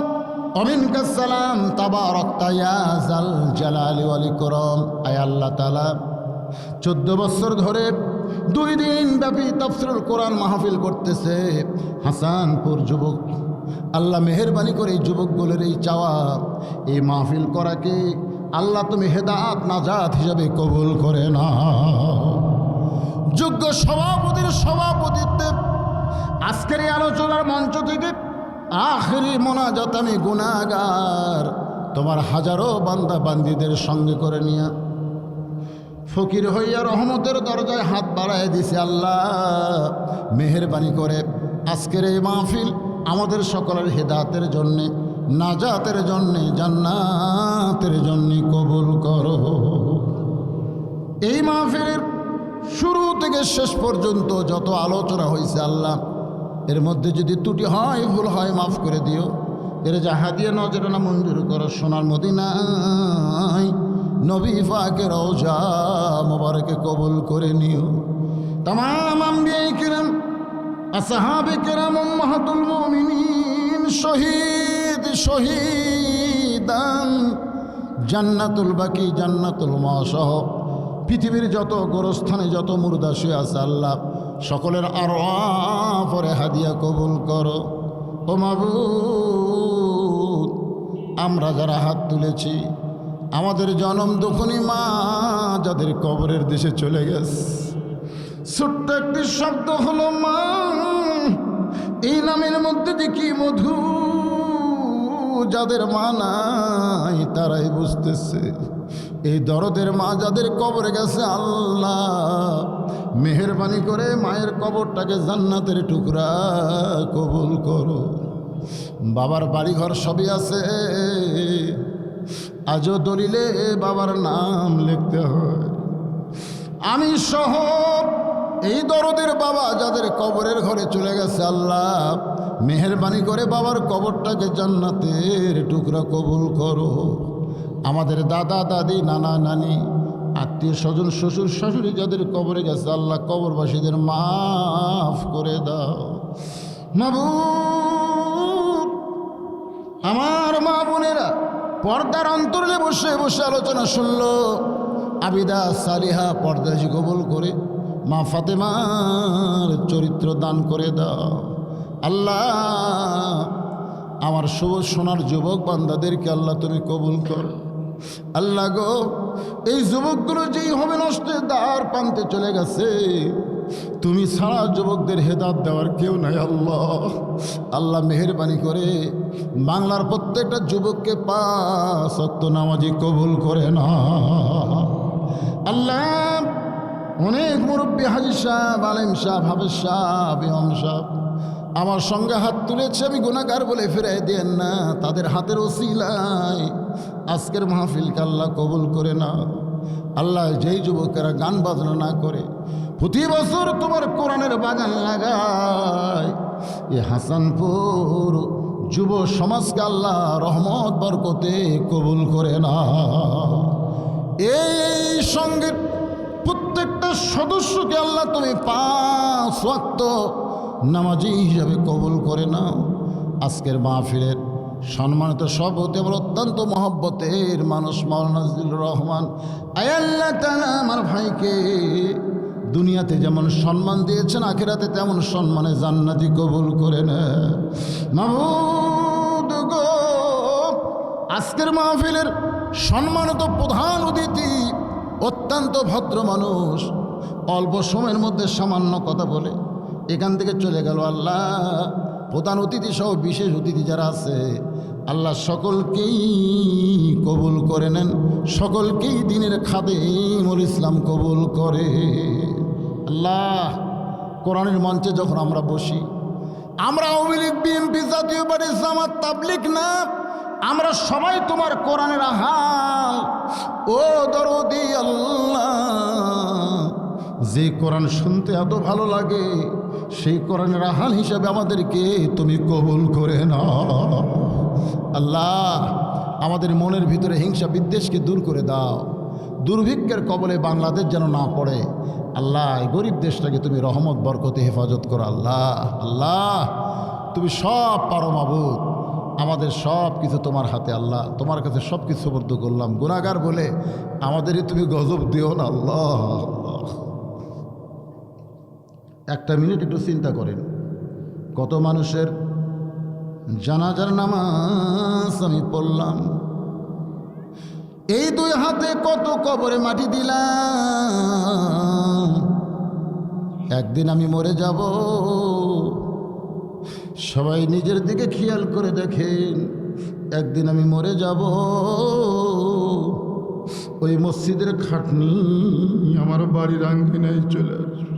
ওয়া মিনকাস সালাম, তাবারাকতা ইয়া যাল জালালি ওয়াল ইকরাম। আয় আল্লাহ তাআলা, 14 বছর ধরে 2 দিন ব্যাপী তাফসীরুল কোরআন মাহফিল করতেছে হাসানপুর যুবক। আল্লাহ মেহেরবানি করে এই যুবকগুলোর এই চাওয়া, এই মাহফিল করাকে আল্লাহ তুমি হেদায়েত নাজাত হিসাবে কবুল করে না। যোগ্য সভাপতির সভাপতিত্বে আজকের এই আলোচনার মঞ্চ থেকে আখেরি মোনাজাত আমি গুনাহগার তোমার হাজারো বান্দা বান্দীদের সঙ্গে করে নিয়ে ফকির হইয়া রহমতের দরজায় হাত বাড়ায় দিছে। আল্লাহ মেহেরবানি করে আজকের এই মাহফিল আমাদের সকলের হেদায়েতের জন্যে, নাজাতের জন্যে, জান্নাতের জন্যে কবুল করো। এই মাহফিলের শুরু থেকে শেষ পর্যন্ত যত আলোচনা হয়েছে আল্লাহ, এর মধ্যে যদি ত্রুটি হয়, ভুল হয়, মাফ করে দিও। এর জাহাদিয়া নজরানা মঞ্জুর করো। সোনার মদিনায় নবী পাকের রওজা মোবারকে কবুল করে নিও। তামাম আম্বিয়া কিরাম, আসহাবে কেরাম, উম্মাহাতুল মুমিনিন, শহীদ শহীদান, জান্নাতুল বাকি, জান্নাতুল মাসহ পৃথিবীর যত গোরস্থানে যত মুর্দা শুয়ে আছে আল্লাহ সকলের আরওয়াহ পরে হাদিয়া কবুল করো। ও মাবুদ, আমরা যারা হাত তুলেছি, আমাদের জনম দুঃখনী মা যাদের কবরের দেশে চলে গেছে, ছোট্ট একটি শব্দ হলো মা, এই নামের মধ্যে যে কি মধু, যাদের মা নাই তারাই বুঝতেছে। এই দরদের মা যাদের কবরে গেছে আল্লাহ মেহেরবানি করে মায়ের কবরটাকে জান্নাতের টুকরা কবুল করো। বাবার বাড়িঘর সবই আছে, আজও দলিলে বাবার নাম লিখতে হয়। আমি সহ এই দরদের বাবা যাদের কবরের ঘরে চলে গেছে আল্লাহ মেহেরবানি করে বাবার কবরটাকে জান্নাতের টুকরা কবুল করো। আমাদের দাদা দাদি, নানা নানি, আত্মীয় স্বজন, শ্বশুর শাশুড়ি যাদের কবরে গেছে আল্লাহ কবরবাসীদের মাফ করে দাও। মাবুদ, আমার মা বোনেরা পর্দার অন্তরে বসে বসে আলোচনা শুনলো, আবিদা সালিহা পর্দাজি কবুল করে মা ফাতেমার চরিত্র দান করে দাও। আল্লাহ আমার শুভ সোনার যুবক বান্দাদেরকে আল্লাহ তুমি কবুল করো। আল্লাহ গো, এই যুবকগুলো যেই হবে নষ্টের দ্বার প্রান্তে চলে গেছে, তুমি ছাড়া যুবকদের হেদায়েত দেওয়ার কেউ নাই আল্লাহ। আল্লাহ মেহেরবানি করে বাংলার প্রত্যেকটা যুবককে 5 ওয়াক্ত নামাজি কবুল করে না আল্লাহ। অনেক মুরব্বী, হাজি সাহেব, আলেম সাহেব, হাফেজ সাহেব, ইমাম সাহেব আমার সঙ্গে হাত তুলেছে, আমি গুনাহগার বলে ফিরাই দেন না। তাদের হাতের ওসিলায় আজকের মাহফিলকে আল্লাহ কবুল করে না আল্লাহ। যেই যুবকেরা গান বাজনা না করে প্রতি বছর তোমার কোরআনের বাগান লাগায়, এ হাসানপুর যুব সমাজকে আল্লাহ রহমত বরকতে কবুল করে না। এই সঙ্গে প্রত্যেকটা সদস্যকে আল্লাহ তুমি 5 ওয়াক্ত নামাজি হিসাবে কবুল করে নাও। আজকের মাহফিলের সম্মানিত সভাপতি আমার অত্যন্ত মহব্বতের মানুষ মাওলানা জিল্লুর রহমান, আয় আল্লাহ তাআলা আমার ভাইকে দুনিয়াতে যেমন সম্মান দিয়েছেন আখিরাতে তেমন সম্মানে জান্নাতি কবুল করে নেন। মাবুদ গো, আজকের মাহফিলের সম্মানিত প্রধান অতিথি অত্যন্ত ভদ্র মানুষ, অল্প সময়ের মধ্যে সামান্য কথা বলে এখান থেকে চলে গেল। আল্লাহ প্রধান অতিথি সহ বিশেষ অতিথি যারা আছে আল্লাহ সকলকেই কবুল করে নেন, সকলকেই দিনের খাদেমুল ইসলাম কবুল করে। আল্লাহ কোরআনের মঞ্চে যখন আমরা বসি, আমরা আওয়ামী লীগ, বিএনপি, জাতীয় পার্টি, জামাত, তাবলীগ না, আমরা সবাই তোমার কোরআনের আহাল। ও দরদি আল্লাহ, যে কোরআন শুনতে এত ভালো লাগে সেই কোরআনের আহাল হিসাবে আমাদেরকে তুমি কবুল করে নাও। আল্লাহ আমাদের মনের ভিতরে হিংসা বিদ্বেষকে দূর করে দাও। দুর্ভিক্ষের কবলে বাংলাদেশ যেন না পড়ে। আল্লাহ এই গরিব দেশটাকে তুমি রহমত বরকতে হেফাজত করো। আল্লাহ আল্লাহ তুমি সব পারো মাবুদ, আমাদের সব কিছু তোমার হাতে। আল্লাহ তোমার কাছে সব কিছু সুপর্দ করলাম, গুনাহগার বলে আমাদেরই তুমি গজব দিও না। আল্লাহ একটা মিনিট একটু চিন্তা করেন, কত মানুষের জানাজার নামাজ আমি পড়লাম, এই 2 হাতে কত কবরে মাটি দিলাম। একদিন আমি মরে যাব, সবাই নিজের দিকে খেয়াল করে দেখেন। একদিন আমি মরে যাব, ওই মসজিদের খাটনি আমার বাড়ির আঙ্গিনায় চলে আসবে।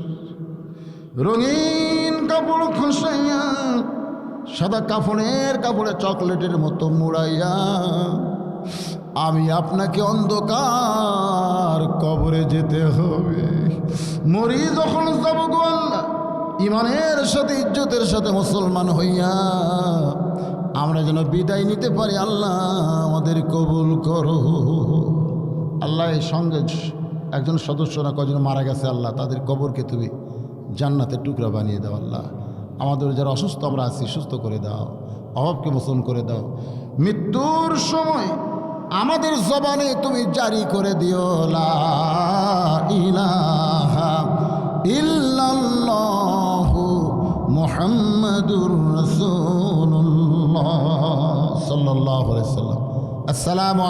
রঙিন কাপড় খসাইয়া, সাদা কাপড়ে চকলেটের মতো মুড়াইয়া আমি আপনাকে অন্ধকার কবরে যেতে হবে। মরি যখন যাব গো আল্লাহ, ইমানের সাথে ইজ্জতের সাথে মুসলমান হইয়া আমরা যেন বিদায় নিতে পারি। আল্লাহ আমাদের কবুল করো। আল্লাহ এই সঙ্গে একজন সদস্য না কজন মারা গেছে, আল্লাহ তাদের কবরকে তুমি জান্নাতের টুকরা বানিয়ে দাও। আল্লাহ আমাদের যারা অসুস্থ আমরা আছি সুস্থ করে দাও, অভাবকে মোচন করে দাও। মৃত্যুর সময় আমাদের জবানে তুমি জারি করে দিও লা ইলাহা ইল্লাল্লাহু মুহাম্মাদুর রাসূলুল্লাহ সাল্লাল্লাহু আলাইহি ওয়াসাল্লাম। আসসালামু